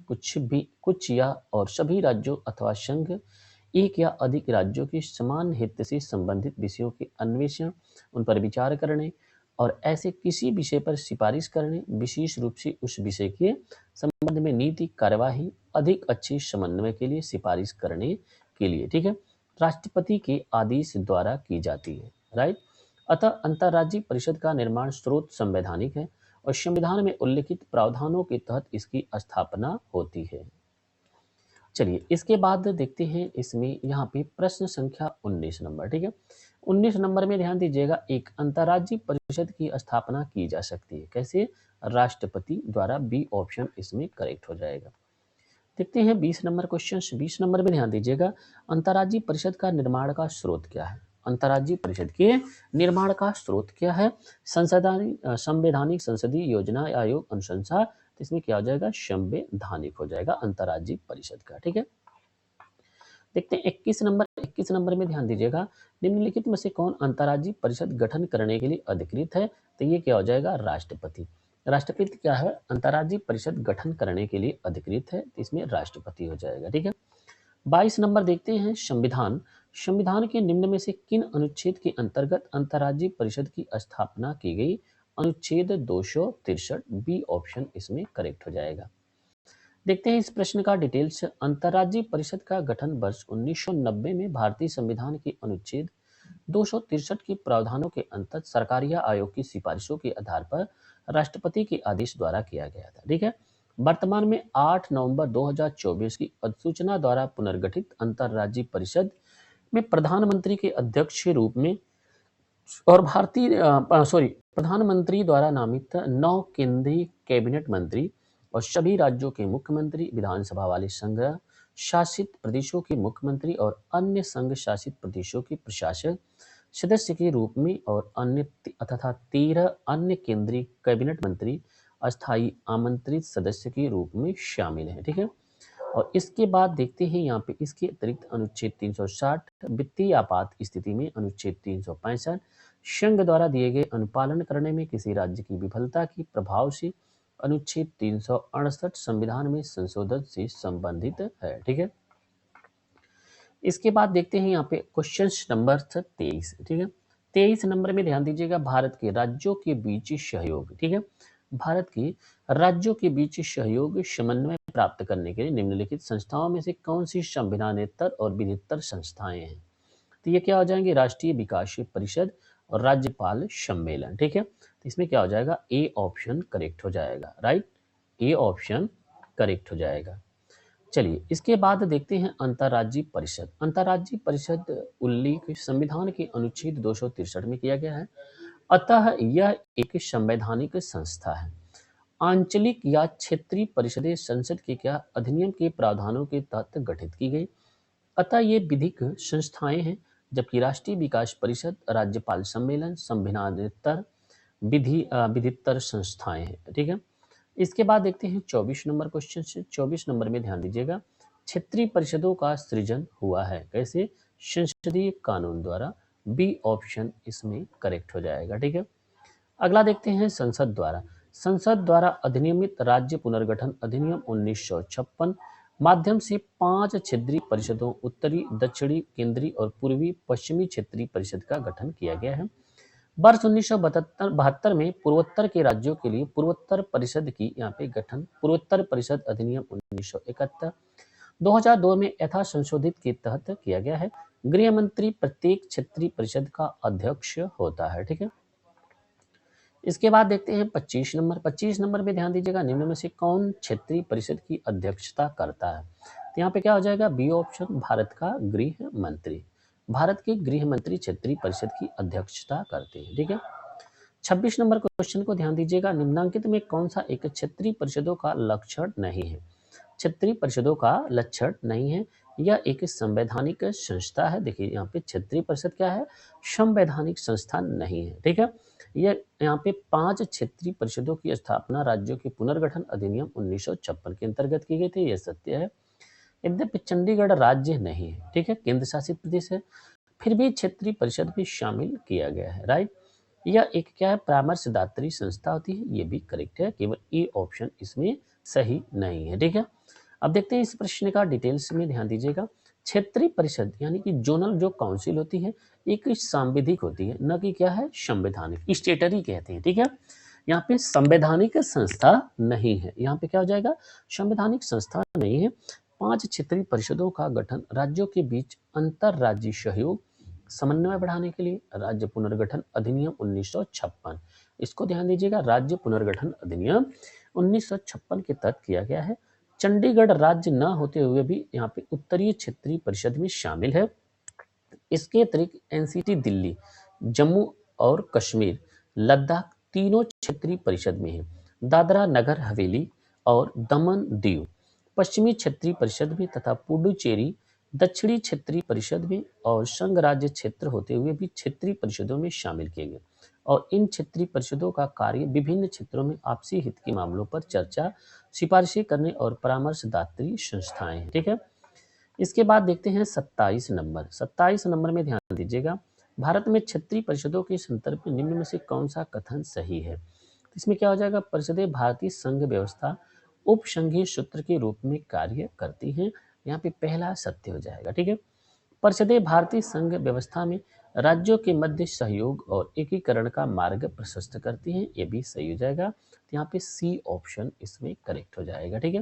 कुछ या और सभी राज्यों अथवा संघ, एक या अधिक राज्यों के समान हित से संबंधित विषयों के अन्वेषण, उन पर विचार करने और ऐसे किसी विषय पर सिफारिश करने, विशेष रूप से उस विषय के संबंध में नीति कार्यवाही अधिक अच्छे समन्वय के लिए सिफारिश करने के लिए, ठीक है, राष्ट्रपति के आदेश द्वारा की जाती है। राइट, अतः अंतर्राज्यीय परिषद का निर्माण स्रोत संवैधानिक है और संविधान में उल्लिखित प्रावधानों के तहत इसकी स्थापना होती है। चलिए इसके बाद देखते हैं इसमें यहाँ पे प्रश्न संख्या 19 नंबर। ठीक है, 19 नंबर में ध्यान दीजिएगा। एक अंतर्राज्यीय परिषद की स्थापना की जा सकती है कैसे? राष्ट्रपति द्वारा। बी ऑप्शन इसमें करेक्ट हो जाएगा। देखते हैं 20 नंबर क्वेश्चन। 20 नंबर में ध्यान दीजिएगा। अंतर्राज्यीय परिषद का निर्माण का स्रोत क्या है? अंतर्राज्यीय परिषद के निर्माण का स्रोत क्या है? संवैधानिक संसदीय योजना आयोग अनुशंसा, तो इसमें क्या हो जाएगा? संवैधानिक हो जाएगा अंतर्राज्यीय परिषद का। ठीक है, देखते हैं 21 नंबर में ध्यान दीजिएगा। निम्नलिखित में से कौन अंतर्राज्यीय परिषद गठन करने के लिए अधिकृत है? तो ये क्या हो जाएगा? राष्ट्रपति। राष्ट्रपति क्या है? अंतर्राज्यीय परिषद गठन करने के लिए अधिकृत है, तो इसमें राष्ट्रपति हो जाएगा। ठीक है, 22 नंबर देखते हैं संविधान। संविधान के निम्न में से किन अनुच्छेद के अंतर्गत अंतर्राज्यीय परिषद की स्थापना की गई? अनुच्छेद 263। बी ऑप्शन इसमें करेक्ट हो जाएगा। देखते हैं इस प्रश्न का डिटेल्स। अंतर्राज्यीय परिषद का गठन वर्ष 1990 में भारतीय संविधान के अनुच्छेद 263 के प्रावधानों के अंतर्गत सरकारिया आयोग की सिफारिशों के आधार पर राष्ट्रपति के आदेश द्वारा किया गया था। ठीक है, वर्तमान में 8 नवंबर 2024 की अधिसूचना द्वारा पुनर्गठित अंतर्राज्यीय परिषद में प्रधानमंत्री के अध्यक्ष के रूप में और प्रधानमंत्री द्वारा नामित 9 केंद्रीय कैबिनेट मंत्री और सभी राज्यों के मुख्यमंत्री, विधानसभा वाले संघ शासित प्रदेशों के मुख्यमंत्री और अन्य संघ शासित प्रदेशों के प्रशासक सदस्य के रूप में और अन्य तथा 13 अन्य केंद्रीय कैबिनेट मंत्री अस्थायी आमंत्रित सदस्य के रूप में शामिल हैं। ठीक है। और इसके बाद देखते हैं यहाँ पे इसके अतिरिक्त अनुच्छेद 360 वित्तीय आपात स्थिति में अनुच्छेद 365 संघ द्वारा दिए गए अनुपालन करने में किसी राज्य की विफलता की प्रभाव से अनुच्छेद 368 संविधान में संशोधन से संबंधित है। ठीक है। इसके बाद देखते हैं यहाँ पे क्वेश्चन नंबर 23। ठीक है। 23 नंबर में ध्यान दीजिएगा, भारत के राज्यों के बीच सहयोग। ठीक है। भारत के राज्यों के बीच सहयोग समन्वय प्राप्त करने के लिए निम्नलिखित संस्थाओं में से कौन सी संविधानेतर और विधितर संस्थाएं हैं? तो ये क्या हो जाएंगे? राष्ट्रीय विकास परिषद और राज्यपाल सम्मेलन। ठीक है। तो इसमें क्या हो जाएगा? ए ऑप्शन करेक्ट हो जाएगा। राइट, ए ऑप्शन करेक्ट हो जाएगा। चलिए इसके बाद देखते हैं अंतर्राज्यीय परिषद। अंतर्राज्यीय परिषद उल्लेख संविधान के अनुच्छेद 263 में किया गया है। अतः यह एक संवैधानिक संस्था है। आंचलिक या क्षेत्रीय परिषदें संसद के क्या अधिनियम के प्रावधानों के तहत गठित की गई। अतः ये विधिक संस्थाएं हैं, जबकि राष्ट्रीय विकास परिषद, राज्यपाल सम्मेलन संविधानेतर विधितर संस्थाएं हैं। ठीक है। इसके बाद देखते हैं 24 नंबर क्वेश्चन से। 24 नंबर में ध्यान दीजिएगा, क्षेत्रीय परिषदों का सृजन हुआ है कैसे? संसदीय कानून द्वारा। बी ऑप्शन इसमें करेक्ट हो जाएगा। ठीक है। अगला देखते हैं संसद द्वारा। संसद द्वारा अधिनियमित राज्य पुनर्गठन अधिनियम 1956 माध्यम से 5 क्षेत्रीय परिषदों उत्तरी, दक्षिणी, केंद्रीय और पूर्वी पश्चिमी क्षेत्रीय परिषद का गठन किया गया है। वर्ष 1972 में पूर्वोत्तर के राज्यों के लिए पूर्वोत्तर परिषद की यहाँ पे गठन पूर्वोत्तर परिषद अधिनियम 1971 2002 में यथा संशोधित के तहत किया गया है। गृह मंत्री प्रत्येक क्षेत्रीय परिषद का अध्यक्ष होता है। ठीक है। इसके बाद देखते हैं 25 नंबर। 25 नंबर में ध्यान दीजिएगा, निम्न में से कौन क्षेत्रीय परिषद की अध्यक्षता करता है? तो यहाँ पे क्या हो जाएगा? बी ऑप्शन, भारत का गृह मंत्री। भारत के गृह मंत्री क्षेत्रीय परिषद की अध्यक्षता करते हैं। ठीक है। 26 नंबर क्वेश्चन को ध्यान दीजिएगा, निम्नांकित में कौन सा एक क्षेत्रीय परिषदों का लक्षण नहीं है? क्षेत्रीय परिषदों का लक्षण नहीं है, यह एक संवैधानिक संस्था है। देखिए यहाँ पे क्षेत्रीय परिषद क्या है? संवैधानिक संस्था नहीं है। ठीक है। यह यहाँ पे 5 क्षेत्रीय परिषदों की स्थापना राज्यों के पुनर्गठन अधिनियम 1956 के अंतर्गत की गई थी, यह सत्य है। यद्यपि चंडीगढ़ राज्य नहीं है, ठीक है, केंद्र शासित प्रदेश है, फिर भी क्षेत्रीय परिषद में शामिल किया गया है। राइट, यह एक क्या है? परामर्शदात्री संस्था होती है, ये भी करेक्ट है। केवल ए ऑप्शन इसमें सही नहीं है। ठीक है। अब देखते हैं इस प्रश्न का डिटेल्स में ध्यान दीजिएगा। क्षेत्रीय परिषद यानी कि जोनल जो काउंसिल होती है, एक सांविधिक होती है, न कि क्या है? संवैधानिक, स्टेटरी कहते हैं। ठीक है। यहाँ पे संवैधानिक संस्था नहीं है, यहाँ पे क्या हो जाएगा? संवैधानिक संस्था नहीं है। 5 क्षेत्रीय परिषदों का गठन राज्यों के बीच अंतरराज्यीय सहयोग समन्वय बढ़ाने के लिए राज्य पुनर्गठन अधिनियम 1956, इसको ध्यान दीजिएगा, राज्य पुनर्गठन अधिनियम 1956 के तहत किया गया है। चंडीगढ़ राज्य न होते हुए भी यहाँ पे उत्तरीय क्षेत्रीय परिषद में शामिल है। इसके अतिरिक्त एनसीटी दिल्ली, जम्मू और कश्मीर, लद्दाख तीनों क्षेत्रीय परिषद में है। दादरा नगर हवेली और दमन दीव पश्चिमी क्षेत्रीय परिषद में तथा पुडुचेरी दक्षिणी क्षेत्रीय परिषद में और संघ राज्य क्षेत्र होते हुए भी क्षेत्रीय परिषदों में शामिल किए गए। और इन क्षेत्रीय परिषदों का कार्य विभिन्न क्षेत्रों में आपसी हित के मामलों पर चर्चा, सिफारिशें करने और परामर्शदात्री संस्थाएं हैं। ठीक है। इसके बाद देखते हैं 27 नंबर। 27 नंबर में ध्यान दीजिएगा, भारत में क्षेत्रीय परिषदों के संदर्भ में निम्न में से कौन सा कथन सही है? तो इसमें क्या हो जाएगा? परिषदें भारतीय संघ व्यवस्था उपसंघीय सूत्र के रूप में कार्य करती हैं, यहाँ पे पहला सत्य हो जाएगा। ठीक है। परिषदें भारतीय संघ व्यवस्था में राज्यों के मध्य सहयोग और एकीकरण का मार्ग प्रशस्त करती हैं, ये भी सही हो जाएगा। तो यहाँ पे सी ऑप्शन इसमें करेक्ट हो जाएगा। ठीक है।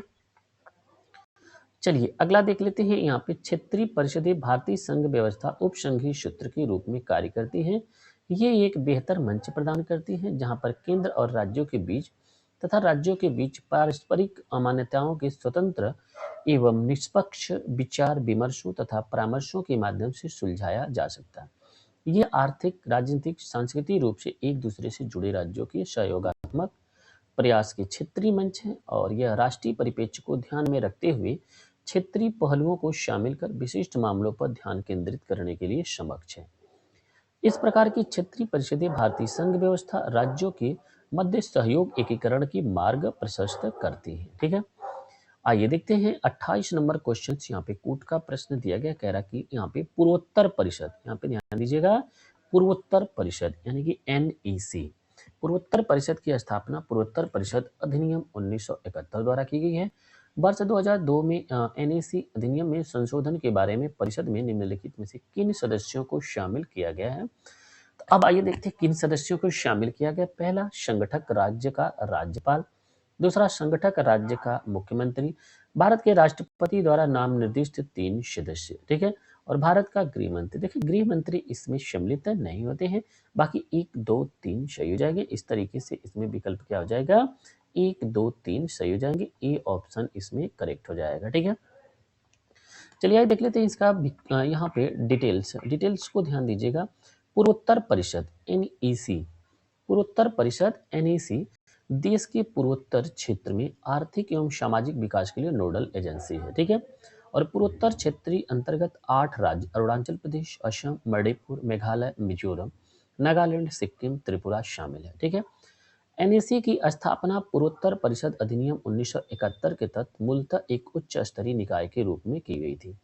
चलिए अगला देख लेते हैं। यहाँ पे क्षेत्रीय परिषदें भारतीय संघ व्यवस्था उपसंघीय सूत्र के रूप में कार्य करती हैं। ये एक बेहतर मंच प्रदान करती हैं जहां पर केंद्र और राज्यों के बीच तथा राज्यों के बीच पारस्परिक अमान्यताओं के स्वतंत्र एवं निष्पक्ष विचार विमर्शों तथा परामर्शों के माध्यम से सुलझाया जा सकता है। यह आर्थिक, राजनीतिक, सांस्कृतिक रूप से एक दूसरे से जुड़े राज्यों के सहयोगात्मक प्रयास के क्षेत्रीय मंच है और यह राष्ट्रीय परिप्रेक्ष्य को ध्यान में रखते हुए क्षेत्रीय पहलुओं को शामिल कर विशिष्ट मामलों पर ध्यान केंद्रित करने के लिए समक्ष है। इस प्रकार की क्षेत्रीय परिषदें भारतीय संघ व्यवस्था राज्यों के मध्य सहयोग एकीकरण की मार्ग प्रशस्त करती है। ठीक है, आइए देखते हैं 28 नंबर क्वेश्चन। यहाँ पे कूट का प्रश्न दिया गया, कह रहा कि यहाँ पे पूर्वोत्तर परिषद, यहाँ पे ध्यान दीजिएगा, पूर्वोत्तर परिषद यानी कि एनईसी, पूर्वोत्तर परिषद की स्थापना पूर्वोत्तर परिषद अधिनियम 1971 द्वारा की गई है। वर्ष 2002 में एनईसी अधिनियम में संशोधन के बारे में परिषद में निम्नलिखित में से किन सदस्यों को शामिल किया गया है। तो अब आइए देखते हैं किन सदस्यों को शामिल किया गया। पहला, संगठक राज्य का राज्यपाल। दूसरा, संगठक राज्य का मुख्यमंत्री। भारत के राष्ट्रपति द्वारा नाम निर्दिष्ट 3 सदस्य। ठीक है, और भारत का गृह मंत्री। देखिए, गृह मंत्री इसमें सम्मिलित नहीं होते हैं, बाकी 1 2 3 सही हो जाएंगे। इस तरीके से इसमें विकल्प क्या हो जाएगा, 1 2 3 सही हो जाएंगे। ए ऑप्शन इसमें करेक्ट हो जाएगा। ठीक है, चलिए आइए देख लेते हैं इसका यहाँ पे डिटेल्स को ध्यान दीजिएगा। पूर्वोत्तर परिषद एनईसी, पूर्वोत्तर परिषद एनईसी देश के पूर्वोत्तर क्षेत्र में आर्थिक एवं सामाजिक विकास के लिए नोडल एजेंसी है। ठीक है, और पूर्वोत्तर क्षेत्रीय अंतर्गत 8 राज्य अरुणाचल प्रदेश, असम, मणिपुर, मेघालय, मिजोरम, नागालैंड, सिक्किम, त्रिपुरा शामिल है। ठीक है, एनईसी की स्थापना पूर्वोत्तर परिषद अधिनियम 1971 के तहत मूलतः एक उच्च स्तरीय निकाय के रूप में की गई थी,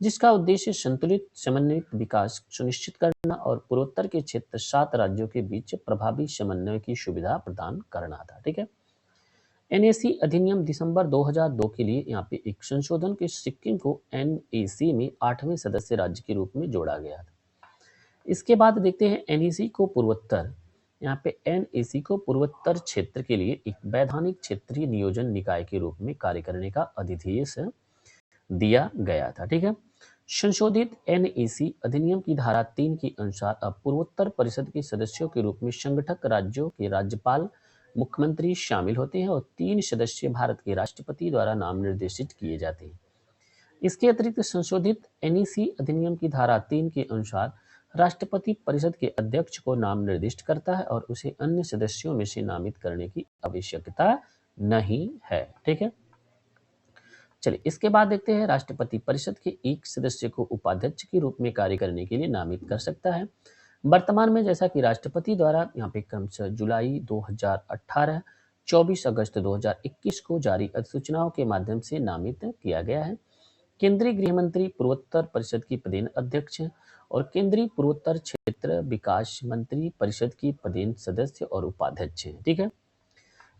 जिसका उद्देश्य संतुलित समन्वित विकास सुनिश्चित करना और पूर्वोत्तर के क्षेत्र 7 राज्यों के बीच प्रभावी समन्वय की सुविधा प्रदान करना था। ठीक है, एनएसी अधिनियम दिसंबर 2002 के लिए यहाँ पे एक संशोधन के सिक्किम को एनएसी में 8वें सदस्य राज्य के रूप में जोड़ा गया था। इसके बाद देखते हैं एनईसी को पूर्वोत्तर, यहाँ पे एनईसी को पूर्वोत्तर क्षेत्र के लिए एक वैधानिक क्षेत्रीय नियोजन निकाय के रूप में कार्य करने का अधिदेश दिया गया था। ठीक है, संशोधित एनईसी अधिनियम की धारा 3 के अनुसार अब पूर्वोत्तर परिषद के सदस्यों के रूप में संगठक राज्यों के राज्यपाल, मुख्यमंत्री शामिल होते हैं और 3 सदस्य भारत के राष्ट्रपति द्वारा नाम निर्देशित किए जाते हैं। इसके अतिरिक्त संशोधित एनईसी अधिनियम की धारा 3 के अनुसार राष्ट्रपति परिषद के अध्यक्ष को नाम निर्दिष्ट करता है और उसे अन्य सदस्यों में से नामित करने की आवश्यकता नहीं है। ठीक है, चलिए इसके बाद देखते हैं राष्ट्रपति परिषद के एक सदस्य को उपाध्यक्ष के रूप में कार्य करने के लिए नामित कर सकता है। वर्तमान में जैसा कि राष्ट्रपति द्वारा यहाँ पे क्रमशः जुलाई 2018, 24 अगस्त 2021 को जारी अधिसूचनाओं के माध्यम से नामित किया गया है। केंद्रीय गृह मंत्री पूर्वोत्तर परिषद की पदेन अध्यक्ष हैं और केंद्रीय पूर्वोत्तर क्षेत्र विकास मंत्री परिषद की पदेन सदस्य और उपाध्यक्ष हैं। ठीक है,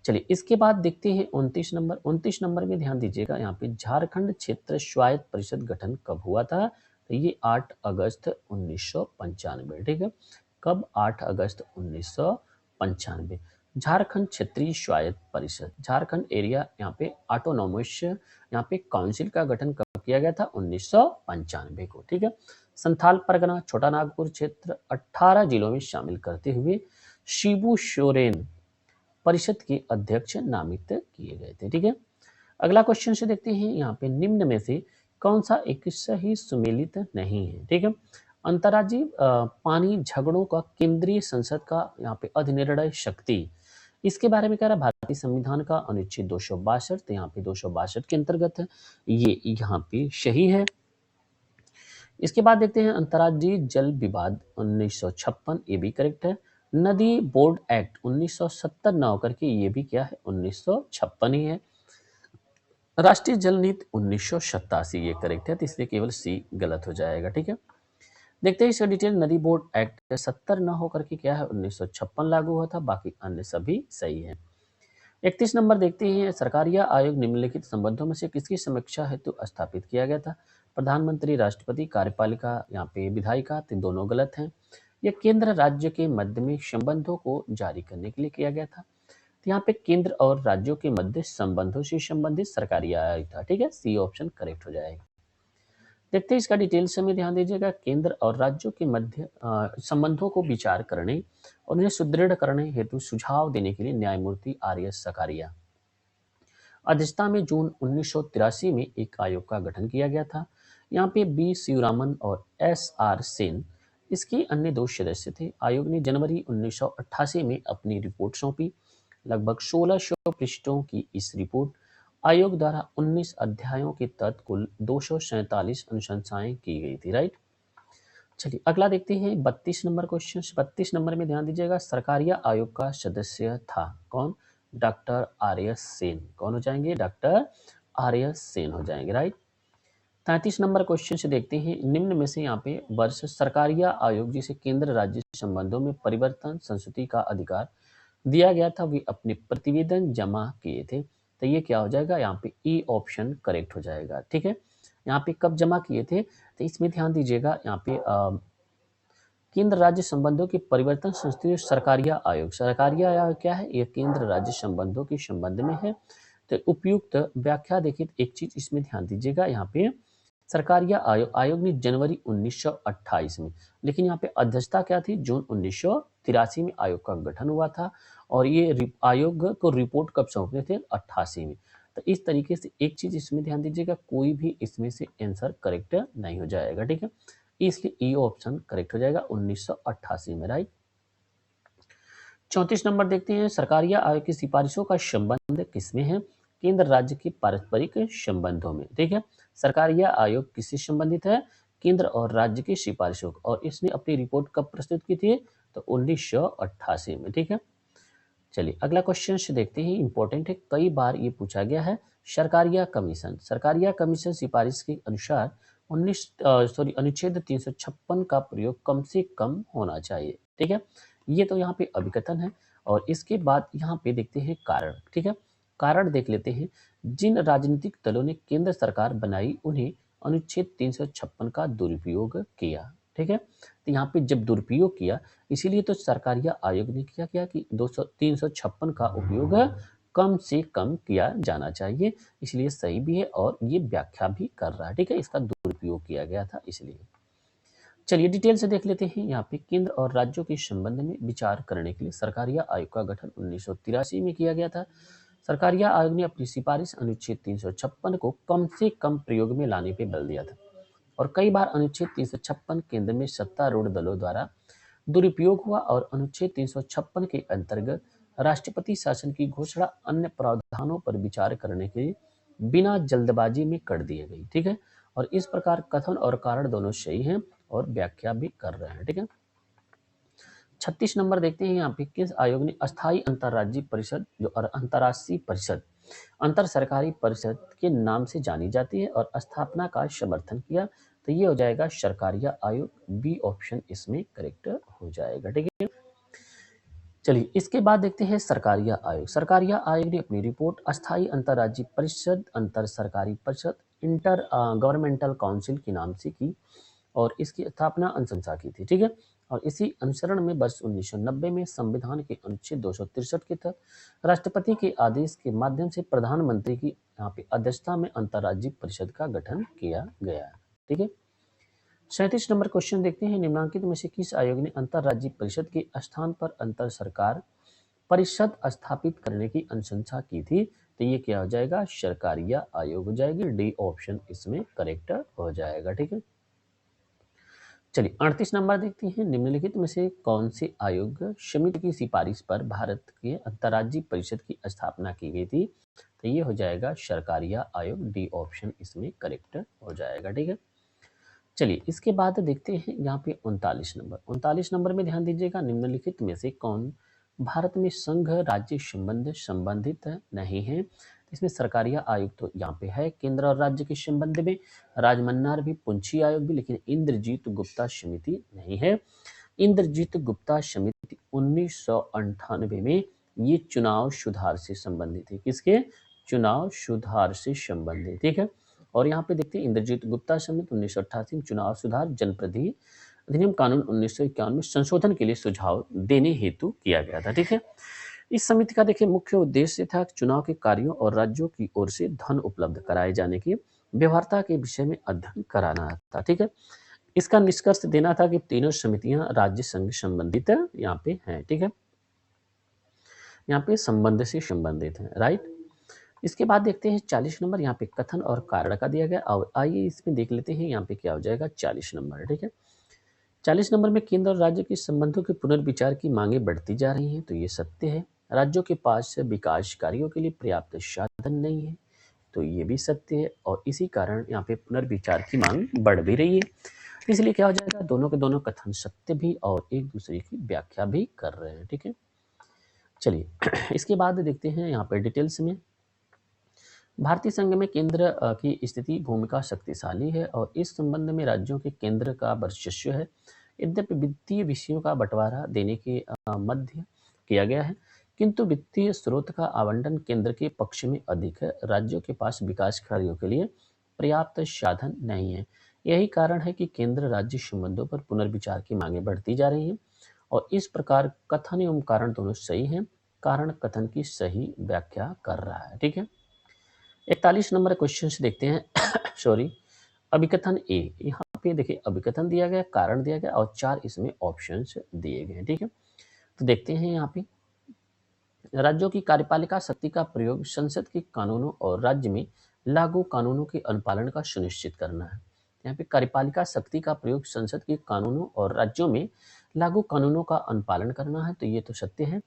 चलिए इसके बाद देखते हैं 29 नंबर में ध्यान दीजिएगा। यहाँ पे झारखंड क्षेत्र स्वायत्त परिषद गठन कब हुआ था, तो ये 8 अगस्त 1995। ठीक है, कब, 8 अगस्त 1995। झारखंड क्षेत्रीय स्वायत्त परिषद, झारखंड एरिया यहाँ पे ऑटोनोमस यहाँ पे काउंसिल का गठन कब किया गया था, 1995 को। ठीक है, संथाल परगना छोटा नागपुर क्षेत्र 18 जिलों में शामिल करते हुए शिबू सोरेन परिषद के अध्यक्ष नामित किए गए थे। ठीक है, अगला क्वेश्चन से देखते हैं। यहाँ पे निम्न में से कौन सा एक सही सुमेलित नहीं है। ठीक है, अंतर्राज्यीय पानी झगड़ों का केंद्रीय संसद का यहाँ पे अधिनिर्णय शक्ति, इसके बारे में कह रहा है भारतीय संविधान का अनुच्छेद 262, तो यहाँ पे 262 के अंतर्गत है, ये यहाँ पे सही है। इसके बाद देखते हैं अंतर्राज्यीय जल विवाद 1956, ये भी करेक्ट है। नदी बोर्ड एक्ट 1970 न होकर के ये भी क्या है, 1956 ही है। राष्ट्रीय जल नीति 1987, ये करेक्ट है, तो इसलिए केवल सी गलत हो जाएगा। ठीक है, देखते हैं इसका डिटेल। नदी बोर्ड एक्ट 70 न होकर के क्या है, 1956 लागू हुआ था, बाकी अन्य सभी सही है। 31 नंबर देखते हैं। सरकारी आयोग निम्नलिखित संबंधों में से किसकी समीक्षा हेतु स्थापित किया गया था, प्रधानमंत्री, राष्ट्रपति, कार्यपालिका, यहाँ पे विधायिका, तो दोनों गलत हैं। यह केंद्र राज्य के मध्य में संबंधों को जारी करने के लिए किया गया था, तो यहाँ पे केंद्र और राज्यों के मध्य संबंधों से संबंधित सरकारी आयोग था। ठीक है, सी ऑप्शन करेक्ट हो जाएगा। देखते हैं इसका डिटेल्स में ध्यान दीजिएगा। केंद्र और राज्यों के मध्य संबंधों को विचार करने और उन्हें सुदृढ़ करने हेतु सुझाव देने के लिए न्यायमूर्ति आर एस सकारिया अध्यक्षता में जून 1983 में एक आयोग का गठन किया गया था। यहाँ पे बी शिवरामन और एस आर सेन इसके अन्य 2 सदस्य थे। आयोग ने जनवरी 1988 में अपनी रिपोर्ट सौंपी। लगभग 1600 पृष्ठों की इस रिपोर्ट आयोग द्वारा 19 अध्यायों के तहत कुल 247 अनुशंसाएं की गई थी। राइट। चलिए अगला देखते हैं 32 नंबर क्वेश्चन। 32 नंबर में ध्यान दीजिएगा, सरकारिया आयोग का सदस्य था कौन? Doctor R S Sen. कौन हो जाएंगे? डॉक्टर आर एस सेन हो जाएंगे। राइट। 33 नंबर क्वेश्चन से देखते हैं, निम्न में से यहाँ पे वर्ष सरकारिया आयोग जिसे केंद्र राज्य संबंधों में परिवर्तन संस्कृति का अधिकार दिया गया था, वे अपने प्रतिवेदन जमा किए थे। तो ये क्या हो जाएगा? यहाँ पे ई ऑप्शन करेक्ट हो जाएगा। ठीक है। यहाँ पे कब जमा किए थे? तो इसमें ध्यान दीजिएगा, यहाँ पे केंद्र राज्य संबंधों के परिवर्तन संस्कृति सरकारिया आयोग। सरकारिया आयोग क्या है? ये केंद्र राज्य संबंधों के संबंध में है। तो उपयुक्त व्याख्या देखिए, एक चीज इसमें ध्यान दीजिएगा, यहाँ पे सरकारिया आयोग ने जनवरी 1928 में, लेकिन यहाँ पे अध्यक्षता क्या थी? जून 1983 में आयोग का गठन हुआ था। और ये आयोग को रिपोर्ट कब सौंपने थे? 88 में। तो इस तरीके से एक चीज इसमें ध्यान दीजिएगा, कोई भी इसमें से आंसर करेक्ट नहीं हो जाएगा। ठीक है, इसलिए ई ऑप्शन करेक्ट हो जाएगा 1988 में। राइट। 34 नंबर देखते हैं, सरकारिया आयोग की सिफारिशों का संबंध किसमें है? केंद्र राज्य के पारस्परिक संबंधों में। ठीक है, सरकारिया आयोग किससे संबंधित है? केंद्र और राज्य की सिफारिशों। और इसने अपनी रिपोर्ट कब प्रस्तुत की थी? तो 1988 में। ठीक है, चलिए अगला क्वेश्चन से देखते हैं, इंपॉर्टेंट है, कई बार ये पूछा गया है। सरकारिया कमीशन। सरकारिया कमीशन सिफारिश के अनुसार अनुच्छेद 356 का प्रयोग कम से कम होना चाहिए। ठीक है, ये तो यहाँ पे अभिकथन है। और इसके बाद यहाँ पे देखते हैं कारण। ठीक है, कारण देख लेते हैं, जिन राजनीतिक दलों ने केंद्र सरकार बनाई उन्हें अनुच्छेद 356 का दुरुपयोग किया। ठीक है, तो यहाँ पे जब दुरुपयोग किया, इसीलिए तो सरकारिया आयोग ने क्या किया कि 356 का उपयोग कम से कम किया जाना चाहिए, इसलिए सही भी है और ये व्याख्या भी कर रहा है। ठीक है, इसका दुरुपयोग किया गया था इसलिए। चलिए डिटेल से देख लेते हैं, यहाँ पे केंद्र और राज्यों के संबंध में विचार करने के लिए सरकारिया आयोग का गठन 1983 में किया गया था। सरकारिया आयोग ने अपनी सिफारिश अनुच्छेद 356 को कम से कम प्रयोग में लाने पर बल दिया था। और कई बार अनुच्छेद 356 केंद्र में सत्तारूढ़ दलों द्वारा दुरुपयोग हुआ और अनुच्छेद 356 के अंतर्गत राष्ट्रपति शासन की घोषणा अन्य प्रावधानों पर विचार करने के लिए बिना जल्दबाजी में कर दी गई। ठीक है, और इस प्रकार कथन और कारण दोनों सही हैं और व्याख्या भी कर रहे हैं। ठीक है, 36 नंबर देखते हैं, यहाँ पे किस आयोग ने अस्थायी अंतर्राज्यीय परिषद जो और अंतर्राष्ट्रीय परिषद अंतर सरकारी परिषद के नाम से जानी जाती है और स्थापना का समर्थन किया? तो ये हो जाएगा सरकारिया आयोग। बी ऑप्शन इसमें करेक्ट हो जाएगा। ठीक है, चलिए इसके बाद देखते हैं सरकारिया आयोग। सरकारिया आयोग ने अपनी रिपोर्ट अस्थायी अंतर्राज्यीय परिषद, अंतर सरकारी परिषद, इंटर गवर्नमेंटल काउंसिल के नाम से की और इसकी स्थापना अनुशंसा की थी। ठीक है, और इसी अनुसरण में वर्ष 1990 में संविधान के अनुच्छेद 263 के तहत राष्ट्रपति के आदेश के माध्यम से प्रधानमंत्री की यहाँ पे अध्यक्षता में अंतर्राज्यीय परिषद का गठन किया गया। ठीक है, 37 नंबर क्वेश्चन देखते हैं, निम्नांकित में से किस आयोग ने अंतर्राज्यीय परिषद के स्थान पर अंतर सरकार परिषद स्थापित करने की अनुशंसा की थी? तो ये क्या हो जाएगा? सरकारिया आयोग हो जाएगी। डी ऑप्शन इसमें करेक्ट हो जाएगा। ठीक है, चलिए 38 नंबर देखते हैं, निम्नलिखित में से कौन से आयोग समिति की सिफारिश पर भारत के अंतर्राज्यीय परिषद की स्थापना की गई थी? तो ये हो जाएगा सरकारिया आयोग। डी ऑप्शन इसमें करेक्ट हो जाएगा। ठीक है, चलिए इसके बाद देखते हैं यहाँ पे 39 नंबर में ध्यान दीजिएगा, निम्नलिखित में से कौन भारत में संघ राज्य संबंध संबंधित नहीं है? इसमें सरकारिया आयोग तो यहाँ पे है केंद्र और राज्य के संबंध में, राजमन्नार भी, पुंछी आयोग भी, लेकिन इंद्रजीत गुप्ता समिति नहीं है। इंद्रजीत गुप्ता समिति 1998 में ये चुनाव सुधार से संबंधित है। किसके? चुनाव सुधार से संबंधित। ठीक है, और यहाँ पे देखते हैं इंद्रजीत गुप्ता समिति 1988 में चुनाव सुधार जनप्रतिनिधि अधिनियम कानून 1951 में संशोधन के लिए सुझाव देने हेतु किया गया था। ठीक है, इस समिति का देखिए मुख्य उद्देश्य था चुनाव के कार्यों और राज्यों की ओर से धन उपलब्ध कराए जाने की व्यवहार्यता के विषय में अध्ययन कराना था। ठीक है, इसका निष्कर्ष देना था कि तीनों समितियां राज्य संघ संबंधित यहाँ पे हैं। ठीक है, यहाँ पे संबंध से संबंधित है। राइट, इसके बाद देखते हैं 40 नंबर, यहाँ पे कथन और कारण का दिया गया। और आइए इसमें देख लेते हैं यहाँ पे क्या हो जाएगा 40 नंबर। ठीक है, 40 नंबर में केंद्र और राज्य के संबंधों के पुनर्विचार की मांगे बढ़ती जा रही हैं, तो ये सत्य है। राज्यों के पास विकास कार्यों के लिए पर्याप्त साधन नहीं है। तो ये भी सत्य है और इसी कारण यहाँ पे पुनर्विचार की मांग बढ़ भी रही है। इसलिए क्या हो जाएगा, दोनों के दोनों कथन सत्य भी और एक दूसरे की व्याख्या भी कर रहे हैं। ठीक है, चलिए इसके बाद देखते हैं यहाँ पे डिटेल्स में। भारतीय संघ में केंद्र की स्थिति भूमिका शक्तिशाली है और इस संबंध में राज्यों के केंद्र का वर्चस्व है। यद्यपि वित्तीय विषयों का बंटवारा देने के मध्य किया गया है, किंतु वित्तीय स्रोत का आवंटन केंद्र के पक्ष में अधिक है। राज्यों के पास विकास कार्यों के लिए पर्याप्त साधन नहीं है। यही कारण है कि केंद्र राज्य संबंधों पर पुनर्विचार की मांगें बढ़ती जा रही हैं और इस प्रकार कथन एवं कारण दोनों सही हैं। कारण कथन की सही व्याख्या कर रहा है। ठीक है, 41 नंबर क्वेश्चन देखते हैं सॉरी, अभिकथन ए। यहाँ पे देखिए अभिकथन दिया गया, कारण दिया गया और 4 इसमें ऑप्शंस दिए गए हैं। ठीक है, तो देखते हैं यहाँ पे राज्यों की कार्यपालिका शक्ति का प्रयोग संसद के कानूनों और राज्य में लागू कानूनों के अनुपालन का सुनिश्चित करना है। यहाँ पे कार्यपालिका शक्ति का प्रयोग संसद के कानूनों और राज्यों में लागू कानूनों का अनुपालन करना है, तो ये तो सत्य है।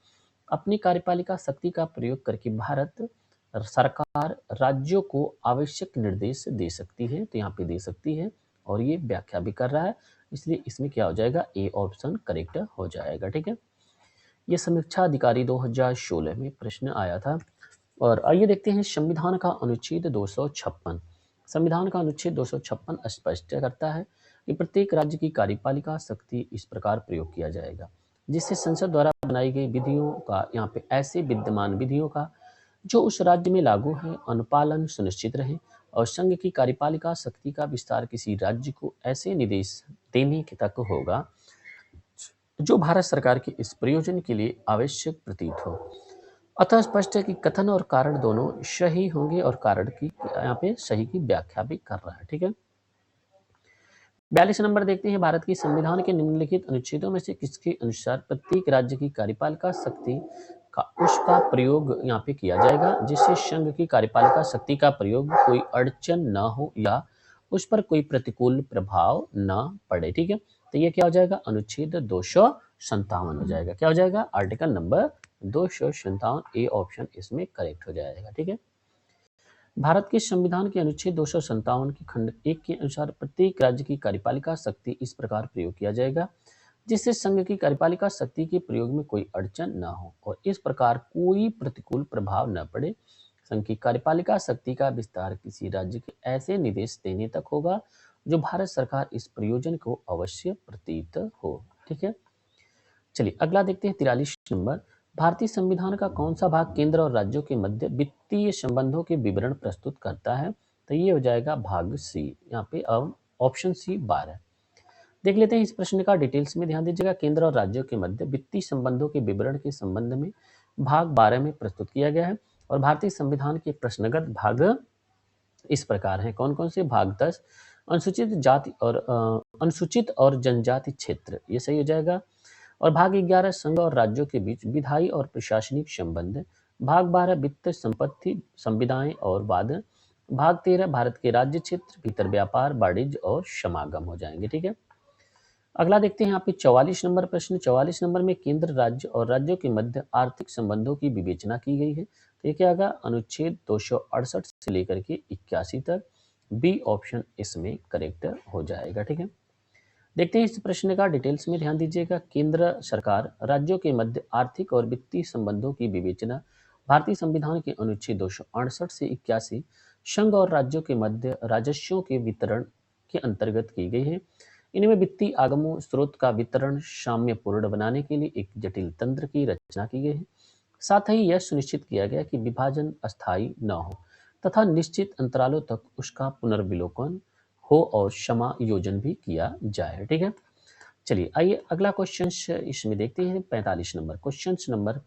अपनी कार्यपालिका शक्ति का प्रयोग करके भारत सरकार राज्यों को आवश्यक निर्देश दे सकती है, तो यहाँ पे दे सकती है और ये व्याख्या भी कर रहा है, इसलिए इसमें क्या हो जाएगा, ए ऑप्शन करेक्ट हो जाएगा। ठीक है, ये समीक्षा अधिकारी 2016 में प्रश्न आया था। और आइए देखते हैं संविधान का अनुच्छेद 256। संविधान का अनुच्छेद 256 स्पष्ट करता है कि प्रत्येक राज्य की कार्यपालिका शक्ति इस प्रकार प्रयोग किया जाएगा जिससे संसद द्वारा बनाई गई विधियों का, यहाँ पे ऐसे विद्यमान विधियों का जो उस राज्य में लागू है अनुपालन सुनिश्चित रहे और संघ की कार्यपालिका शक्ति का विस्तार किसी राज्य को ऐसे निर्देश देने के तक होगा जो भारत सरकार के इस प्रयोजन के लिए आवश्यक प्रतीत हो। अतः स्पष्ट है कि कथन और कारण दोनों सही होंगे और कारण की यहाँ पे सही की व्याख्या भी कर रहा है। ठीक है, 42 नंबर देखते हैं, भारत की संविधान के निम्नलिखित अनुच्छेदों में से किसके अनुसार प्रत्येक राज्य की कार्यपालिका शक्ति का उसका प्रयोग यहाँ पे किया जाएगा जिससे संघ की कार्यपालिका शक्ति का प्रयोग कोई अड़चन न हो या उस पर कोई प्रतिकूल प्रभाव न पड़े। ठीक है, तो ये क्या हो जाएगा, अनुच्छेद 257 हो जाएगा। क्या हो जाएगा, आर्टिकल नंबर 257, ए ऑप्शन इसमें करेक्ट हो जाएगा। ठीक है, भारत के संविधान के अनुच्छेद 257 के खंड 1 के अनुसार प्रत्येक राज्य की कार्यपालिका शक्ति इस प्रकार प्रयोग किया जाएगा जिससे संघ की कार्यपालिका शक्ति के प्रयोग में कोई अड़चन न हो और इस प्रकार कोई प्रतिकूल प्रभाव न पड़े। संघ की कार्यपालिका शक्ति का विस्तार किसी राज्य के ऐसे निर्देश देने तक होगा जो भारत सरकार इस प्रयोजन को अवश्य प्रतीत हो। ठीक है, चलिए अगला देखते हैं 43 नंबर, भारतीय संविधान का कौन सा भाग केंद्र और राज्यों के मध्य वित्तीय संबंधों के विवरण प्रस्तुत करता है, तो ये हो जाएगा भाग सी। यहाँ पे अब ऑप्शन सी 12 देख लेते हैं। इस प्रश्न का डिटेल्स में ध्यान दीजिएगा। केंद्र और राज्यों के मध्य वित्तीय संबंधों के विवरण के संबंध में भाग 12 में प्रस्तुत किया गया है और भारतीय संविधान के प्रश्नगत भाग इस प्रकार हैं। कौन कौन से, भाग 10 अनुसूचित जाति और अनुसूचित और जनजाति क्षेत्र, ये सही हो जाएगा। और भाग 11 संघ और राज्यों के बीच विधायी और प्रशासनिक संबंध। भाग 12 वित्त संपत्ति संविदाएं और वाद। भाग 13 भारत के राज्य क्षेत्र भीतर व्यापार वाणिज्य और समागम हो जाएंगे। ठीक है, अगला देखते हैं यहाँ पे 44 नंबर प्रश्न। 44 नंबर में केंद्र राज्य और राज्यों के मध्य आर्थिक संबंधों की विवेचना की गई है, तो ये क्या होगा, अनुच्छेद 268 से लेकर के 81 तक, बी ऑप्शन इसमें करेक्ट हो जाएगा। ठीक है, देखते हैं इस प्रश्न का डिटेल्स में ध्यान दीजिएगा। केंद्र सरकार राज्यों के मध्य आर्थिक और वित्तीय संबंधों की विवेचना भारतीय संविधान के अनुच्छेद 268 से 81 संघ और राज्यों के मध्य राजस्वों के वितरण के अंतर्गत की गई है। इनमें वित्तीय आगमों स्रोत का वितरण साम्यपूर्ण बनाने के लिए एक जटिल तंत्र की रचना की गई है। साथ ही यह सुनिश्चित किया गया कि विभाजन अस्थायी न हो तथा निश्चित अंतरालों तक उसका पुनर्विलोकन हो और समायोजन भी किया जाए। ठीक है, चलिए आइए अगला क्वेश्चन इसमें देखते हैं। 45 नंबर क्वेश्चन नंबर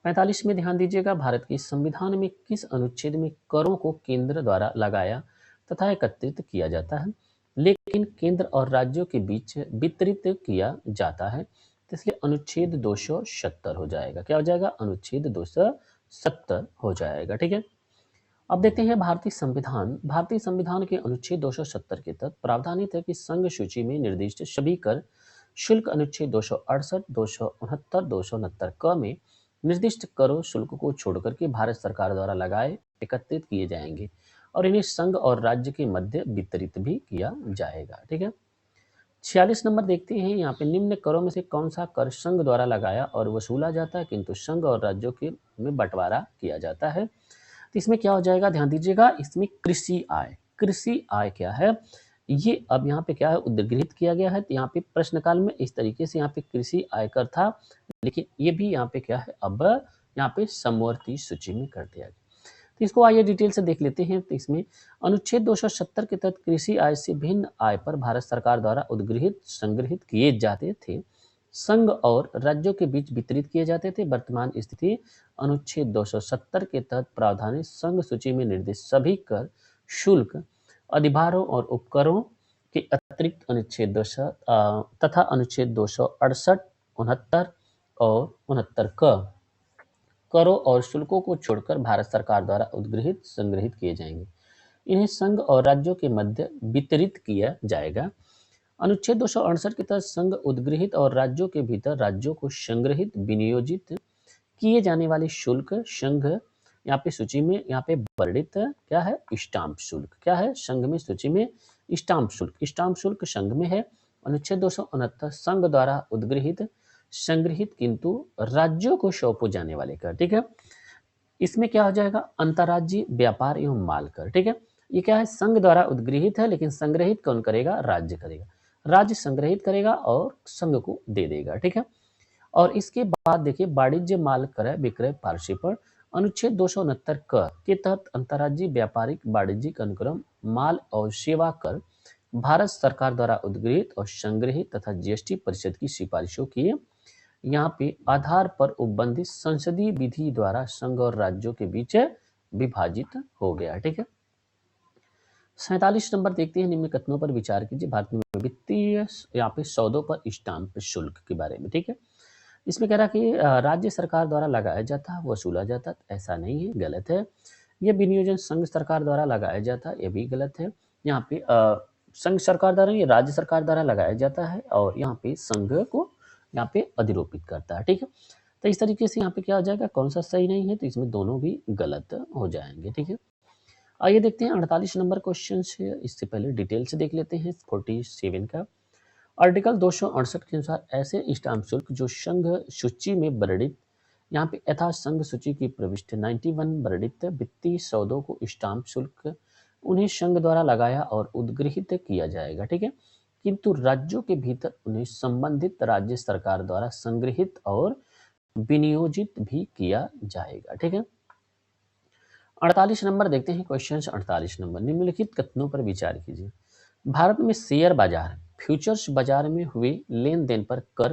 45 में ध्यान दीजिएगा। भारत के संविधान में किस अनुच्छेद में करों को केंद्र द्वारा लगाया तथा एकत्रित किया जाता है लेकिन केंद्र और राज्यों के बीच वितरित किया जाता है, तो इसलिए अनुच्छेद 270 हो जाएगा। क्या हो जाएगा, अनुच्छेद 270 हो जाएगा। ठीक है, अब देखते हैं भारतीय संविधान के अनुच्छेद 270 के तहत प्रावधानित है कि संघ सूची में निर्दिष्ट सभी कर शुल्क अनुच्छेद 268, 269, 269 क में निर्दिष्ट करों शुल्क को छोड़कर के भारत सरकार द्वारा लगाए एकत्रित किए जाएंगे और इन्हें संघ और राज्य के मध्य वितरित भी किया जाएगा। ठीक है। 46 नंबर देखते हैं यहाँ पे, निम्न करों में से कौन सा कर संघ द्वारा लगाया और वसूला जाता है किंतु संघ और राज्यों के में बंटवारा किया जाता है। तो इसमें क्या हो जाएगा, ध्यान दीजिएगा, इसमें कृषि आय। कृषि आय क्या है, ये अब यहाँ पे क्या है, उद्धृत किया गया है। तो यहाँ पे प्रश्न काल में इस तरीके से यहाँ पे कृषि आयकर था, लेकिन ये भी यहाँ पे क्या है, अब यहाँ पे समवर्ती सूची में कर दिया गया। तो इसको आइए डिटेल से देख लेते हैं। तो इसमें अनुच्छेद 270 के तहत कृषि आय से भिन्न आय पर भारत सरकार द्वारा उद्गृहित संग्रहित किए जाते थे, संघ और राज्यों के बीच वितरित किए जाते थे। वर्तमान स्थिति अनुच्छेद 270 के तहत प्रावधान संघ सूची में निर्दिष्ट सभी कर, शुल्क, अधिभारों और उपकरों के अतिरिक्त अनुच्छेद 200 तथा अनुच्छेद 268, 69 और 69 करों और शुल्कों को छोड़कर भारत सरकार द्वारा उद्गृहित संग्रहित किए जाएंगे। इन्हें संघ और राज्यों के मध्य वितरित किया जाएगा। अनुच्छेद 268 के तहत संघ उद्गृहित और राज्यों के भीतर राज्यों को संग्रहित विनियोजित किए जाने वाले शुल्क संघ यहाँ पे सूची में यहाँ पे वर्णित क्या है, स्टाम्प शुल्क। क्या है, संघ में सूची में स्टाम्प शुल्क। स्टाम्प शुल्क संघ में है। अनुच्छेद 269 संघ द्वारा उद्गृहित संग्रहित किंतु राज्यों को सौंपे जाने वाले कर। ठीक है। इसमें क्या हो जाएगा, अंतर्राज्यीय व्यापार एवं माल कर। ठीक है। ये क्या है, संघ द्वारा उद्गृहित है, लेकिन संग्रहित कौन करेगा, राज्य करेगा। राज्य संग्रहित करेगा और संघ को दे देगा। ठीक है। और इसके बाद देखिए, वाणिज्य माल क्रय विक्रय पार्श्वपर अनुच्छेद 269 क के तहत अंतर्राज्यीय व्यापारिक वाणिज्यिक अनुक्रम माल और सेवा कर भारत सरकार द्वारा उद्गृहित और संग्रहित तथा जीएसटी परिषद की सिफारिशों की यहाँ पे आधार पर उपबंधित संसदीय विधि द्वारा संघ और राज्यों के बीच विभाजित हो गया। ठीक है। 47 नंबर देखते हैं, निम्न कथनों पर विचार कीजिए। भारत में वित्तीय यहाँ पे सौदों पर स्टाम्प शुल्क के बारे में। ठीक है। इसमें कह रहा कि राज्य सरकार द्वारा लगाया जाता है, वसूला जाता है, ऐसा नहीं है, गलत है। यह विनियोजन संघ सरकार द्वारा लगाया जाता है, यह भी गलत है। यहाँ पे संघ सरकार द्वारा, ये राज्य सरकार द्वारा लगाया जाता है और यहाँ पे संघ को यहाँ पे अधिरोपित करता है। ठीक है। तो इस तरीके से यहाँ पे क्या हो जाएगा, कौन सा सही नहीं है, तो इसमें दोनों भी गलत हो जाएंगे। ठीक है। आइए देखते हैं 48 नंबर क्वेश्चन से। इससे पहले डिटेल से देख लेते हैं 47 का। आर्टिकल 268 के अनुसार ऐसे स्टाम्प शुल्क जो संघ सूची में वर्णित यहाँ पे यथा संघ सूची की प्रविष्टि 91 वर्णित वित्तीय सौदों को स्टाम्प शुल्क उन्हें संघ द्वारा लगाया और उद्गृहित किया जाएगा। ठीक है। किंतु राज्यों के भीतर उन्हें संबंधित राज्य सरकार द्वारा संग्रहित और विनियोजित भी किया जाएगा। ठीक है। 48 नंबर देखते हैं क्वेश्चन। 48 नंबर, निम्नलिखित कथनों पर विचार कीजिए। भारत में शेयर बाजार फ्यूचर्स बाजार में हुए लेन देन पर कर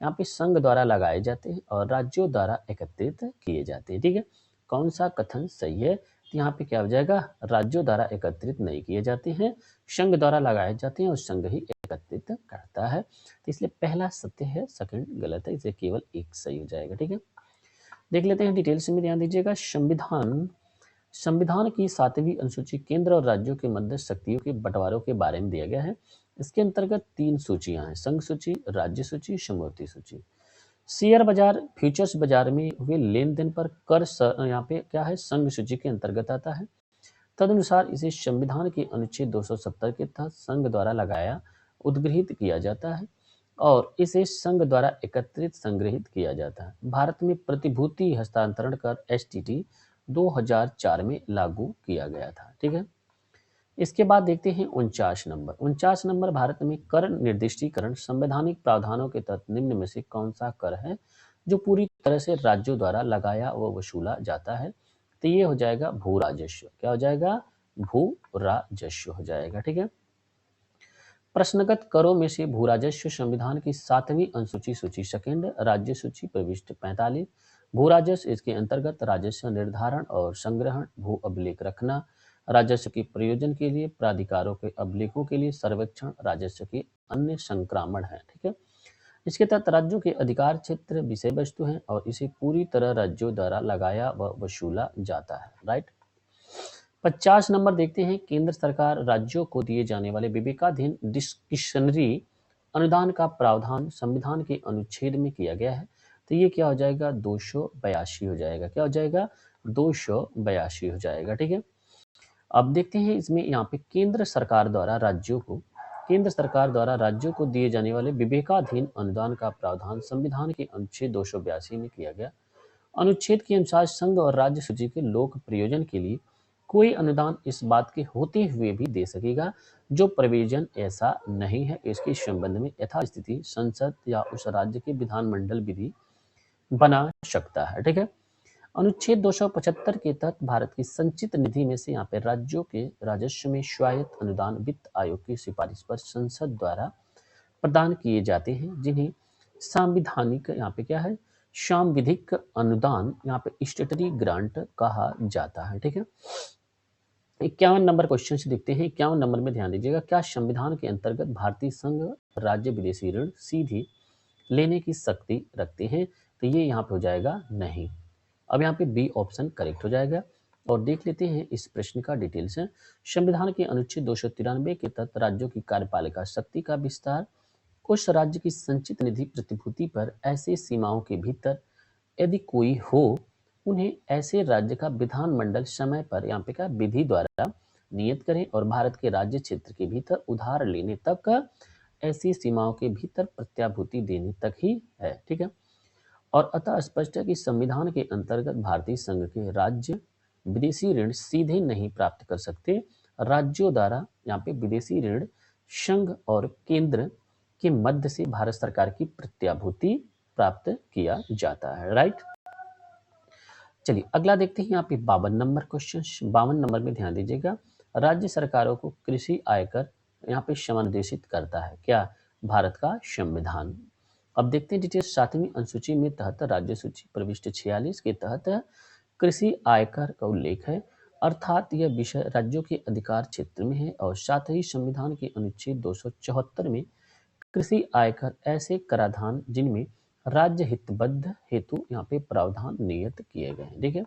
यहाँ पे संघ द्वारा लगाए जाते हैं और राज्यों द्वारा एकत्रित किए जाते हैं। ठीक है। कौन सा कथन सही है, तो यहाँ पे क्या हो जाएगा, राज्यों द्वारा एकत्रित नहीं किए जाते हैं, संघ द्वारा लगाए जाते हैं और संघ ही एकत्रित करता है। तो इसलिए पहला सत्य है, सेकंड गलत है, इसे केवल एक सही हो जाएगा। ठीक है। देख लेते हैं डिटेल से, में ध्यान दीजिएगा। संविधान की 7वीं अनुसूची केंद्र और राज्यों के मध्य शक्तियों के बंटवारों के बारे में दिया गया है। इसके अंतर्गत 3 सूचियां हैं, संघ सूची, राज्य सूची, समवर्ती सूची। शेयर बाजार फ्यूचर्स बाजार में हुए लेन देन पर कर यहाँ पे क्या है, संघ सूची के अंतर्गत आता है। तदनुसार इसे संविधान के अनुच्छेद 270 के तहत संघ द्वारा लगाया उद्गृहित किया जाता है और इसे संघ द्वारा एकत्रित संग्रहित किया जाता है। भारत में प्रतिभूति हस्तांतरण कर एसटीटी 2004 में लागू किया गया था। ठीक है। इसके बाद देखते हैं 49 नंबर। 49 नंबर, भारत में कर निर्दिष्टीकरण संवैधानिक प्रावधानों के तहत निम्न में से कौन सा कर है जो पूरी तरह से राज्यों द्वारा लगाया व वसूला जाता है, तो ये हो जाएगा भू राजस्व। क्या हो जाएगा, भू राजस्व हो जाएगा। ठीक है। प्रश्नगत करों में से भू राजस्व संविधान की 7वीं अनुसूची सूची सेकंड राज्य सूची प्रविष्ट 45 भू राजस्व, इसके अंतर्गत राजस्व निर्धारण और संग्रहण, भू अभिलेख रखना, राजस्व के प्रयोजन के लिए प्राधिकारों के अभिलेखों के लिए सर्वेक्षण, राजस्व के अन्य संक्रामण है। ठीक है। इसके तहत राज्यों के अधिकार क्षेत्र विषय वस्तु है और इसे पूरी तरह राज्यों द्वारा लगाया व वसूला जाता है। राइट। 50 नंबर देखते हैं, केंद्र सरकार राज्यों को दिए जाने वाले विवेकाधीन डिस्क्रिशनरी अनुदान का प्रावधान संविधान के अनुच्छेद में किया गया है। तो ये क्या हो जाएगा, 282 हो जाएगा। क्या हो जाएगा, 282 हो जाएगा। ठीक है, अब देखते हैं इसमें यहाँ पे केंद्र सरकार द्वारा राज्यों को दिए जाने वाले विवेकाधीन अनुदान का प्रावधान संविधान के अनुच्छेद 282 में किया गया। अनुच्छेद के अनुसार संघ और राज्य सूची के लोक प्रयोजन के लिए कोई अनुदान इस बात के होते हुए भी दे सकेगा। जो प्रोविजन ऐसा नहीं है, इसके संबंध में यथास्थिति संसद या उस राज्य के विधानमंडल विधि बना सकता है। ठीक है, अनुच्छेद 275 के तहत भारत की संचित निधि में से यहाँ पे राज्यों के राजस्व में स्वायत्त अनुदान वित्त आयोग की सिफारिश पर संसद द्वारा प्रदान किए जाते हैं, जिन्हें सांविधानिक यहाँ पे क्या है, सांविधिक अनुदान यहाँ पे स्टेटरी ग्रांट कहा जाता है। ठीक है, 51 नंबर क्वेश्चन से देखते हैं। 51 नंबर में ध्यान दीजिएगा, क्या संविधान के अंतर्गत भारतीय संघ राज्य विदेशी ऋण सीधे लेने की शक्ति रखते हैं? तो ये यहाँ पे हो जाएगा नहीं। अब यहाँ पे बी ऑप्शन करेक्ट हो जाएगा। और देख लेते हैं इस प्रश्न का डिटेल से। संविधान के अनुच्छेद 293 के तहत राज्यों की कार्यपालिका शक्ति का विस्तार उस राज्य की संचित निधि प्रतिभूति पर ऐसे सीमाओं के भीतर यदि कोई हो, उन्हें ऐसे राज्य का विधानमंडल समय पर यहाँ पे क्या विधि द्वारा नियत करें और भारत के राज्य क्षेत्र के भीतर उधार लेने तक ऐसी सीमाओं के भीतर प्रत्याभूति देने तक ही है। ठीक है, और अतः स्पष्ट है कि संविधान के अंतर्गत भारतीय संघ के राज्य विदेशी ऋण सीधे नहीं प्राप्त कर सकते। राज्यों द्वारा यहाँ पे विदेशी ऋण संघ और केंद्र के मध्य से भारत सरकार की प्रत्याभूति प्राप्त किया जाता है। राइट, चलिए अगला देखते हैं यहाँ पे 52 नंबर क्वेश्चन। 52 नंबर में ध्यान दीजिएगा, राज्य सरकारों को कृषि आयकर यहाँ पे समादेशित करता है क्या? भारत का संविधान। अब देखते हैं डिटेल। 7वीं अनुसूची में तहत राज्य सूची प्रविष्टि 46 के तहत कृषि आयकर का उल्लेख है, अर्थात यह विषय राज्यों के अधिकार क्षेत्र में है। और साथ ही संविधान के अनुच्छेद 274 में कृषि आयकर ऐसे कराधान जिनमें राज्य हितबद्ध हेतु यहाँ पे प्रावधान नियत किए गए हैं। ठीक है,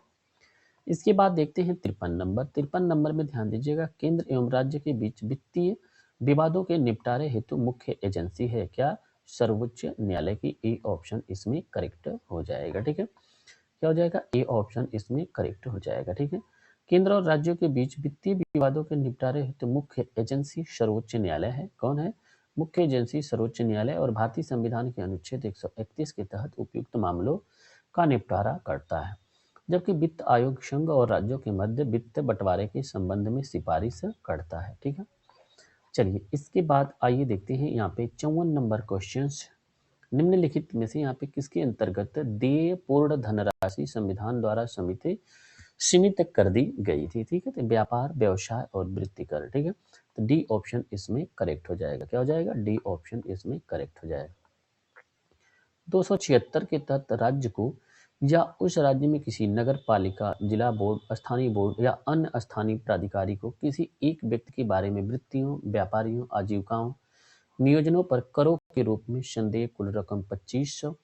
इसके बाद देखते हैं 53 नंबर। 53 नंबर में ध्यान दीजिएगा, केंद्र एवं राज्य के बीच वित्तीय विवादों के निपटारे हेतु मुख्य एजेंसी है क्या? सर्वोच्च न्यायालय की। ए ऑप्शन इसमें करेक्ट हो जाएगा। ठीक है, क्या हो जाएगा? ए ऑप्शन इसमें करेक्ट हो जाएगा। ठीक है, केंद्र और राज्यों के बीच वित्तीय विवादों के निपटारे हेतु मुख्य एजेंसी सर्वोच्च न्यायालय है। कौन है मुख्य एजेंसी? सर्वोच्च न्यायालय। और भारतीय संविधान के अनुच्छेद 131 के तहत उपयुक्त मामलों का निपटारा करता है, जबकि वित्त आयोग संघ और राज्यों के मध्य वित्त बंटवारे के संबंध में सिफारिश करता है। ठीक है, चलिए इसके बाद आइए देखते हैं यहाँ पे 54 नंबर क्वेश्चन। निम्नलिखित में से यहाँ पे किसके अंतर्गत देय पूर्ण धनराशि संविधान द्वारा सीमित कर दी गई थी? ठीक है, तो व्यापार, व्यवसाय और वृत्ति कर। ठीक है, तो डी ऑप्शन इसमें करेक्ट हो जाएगा। क्या हो जाएगा? डी ऑप्शन इसमें करेक्ट हो जाएगा। 276 के तहत राज्य को या उस राज्य में किसी नगर पालिका, जिला बोर्ड, स्थानीय बोर्ड या अन्य स्थानीय प्राधिकारी को किसी एक व्यक्ति के बारे में वृत्तियों, व्यापारियों, आजीविकाओं, नियोजनों पर करों के रूप में संदेय कुल रकम 2500।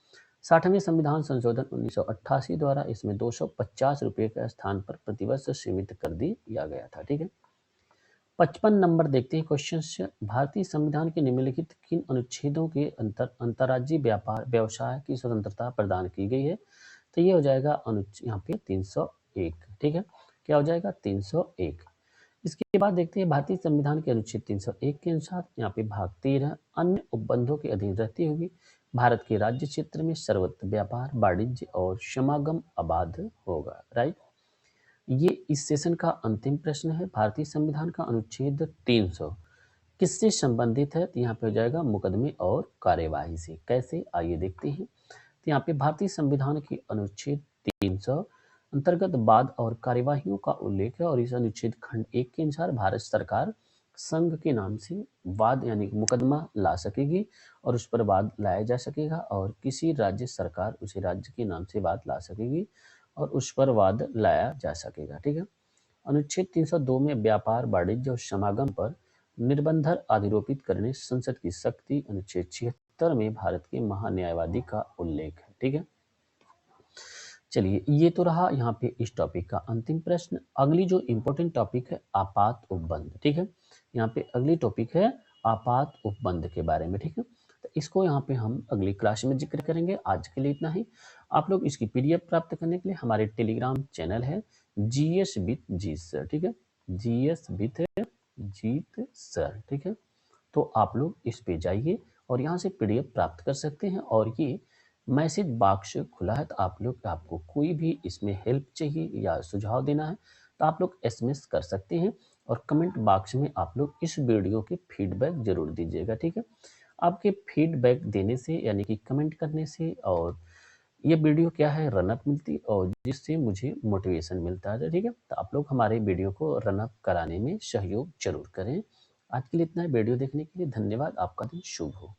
60वें संविधान संशोधन 1988 द्वारा इसमें 250 रुपये के स्थान पर प्रतिवर्ष सीमित कर दिया गया था। ठीक है, 55 नंबर देखते हैं क्वेश्चन। भारतीय संविधान के निम्नलिखित किन अनुच्छेदों के अंतर्राज्यीय व्यापार व्यवसाय की स्वतंत्रता प्रदान की गई है? तो ये हो जाएगा यहाँ पे 301। ठीक है, क्या हो जाएगा? 301। इसके बाद देखते हैं भारतीय संविधान के अनुच्छेद 301 के अनुसार यहाँ पे भाग 13 अन्य उपबंधों के अधीन रहती हुई भारत के राज्य क्षेत्र में सर्वत्र व्यापार, वाणिज्य और समागम आबाद होगा। राइट, ये इस सेशन का अंतिम प्रश्न है। भारतीय संविधान का अनुच्छेद 300 किससे संबंधित है? तो यहाँ पे हो जाएगा मुकदमे और कार्यवाही से। कैसे, आइए देखते हैं। तो यहाँ पे भारतीय संविधान के अनुच्छेद 300 अंतर्गत वाद और कार्यवाहियों का उल्लेख है। और इस अनुच्छेद खंड 1 के अनुसार भारत सरकार संघ के नाम से वाद यानी मुकदमा ला सकेगी और उस पर वाद लाया जा सकेगा, और किसी राज्य सरकार उसी राज्य के नाम से वाद ला सकेगी और उस पर वाद लाया जा सकेगा। ठीक है, अनुच्छेद 302 में व्यापार, वाणिज्य और समागम पर निर्बंध आरोपित करने संसद की शक्ति। अनुच्छेद 76 में भारत के महान्यायवादी का उल्लेख है। ठीक है, चलिए ये तो रहा यहाँ पे इस टॉपिक का अंतिम प्रश्न। अगली जो इम्पोर्टेंट टॉपिक है आपात उपबंध। ठीक है, यहाँ पे अगली टॉपिक है आपात उपबंध के बारे में। ठीक है, तो इसको यहाँ पे हम अगली क्लास में जिक्र करेंगे। आज के लिए इतना ही। आप लोग इसकी पीडीएफ प्राप्त करने के लिए हमारे टेलीग्राम चैनल है जीएस विथ जीत सर, ठीक है, जीएस विथ जीत सर, ठीक है। तो आप लोग इस पे जाइए और यहाँ से पीडीएफ प्राप्त कर सकते हैं। और ये मैसेज बॉक्स खुला है, तो आप लोग, आपको कोई भी इसमें हेल्प चाहिए या सुझाव देना है तो आप लोग एसएमएस कर सकते हैं और कमेंट बॉक्स में आप लोग इस वीडियो के फीडबैक जरूर दीजिएगा, ठीक है। आपके फीडबैक देने से यानी कि कमेंट करने से और ये वीडियो क्या है रनअप मिलती और जिससे मुझे मोटिवेशन मिलता है, ठीक है। तो आप लोग हमारे वीडियो को रनअप कराने में सहयोग जरूर करें। आज के लिए इतना ही। वीडियो देखने के लिए धन्यवाद। आपका दिन शुभ हो।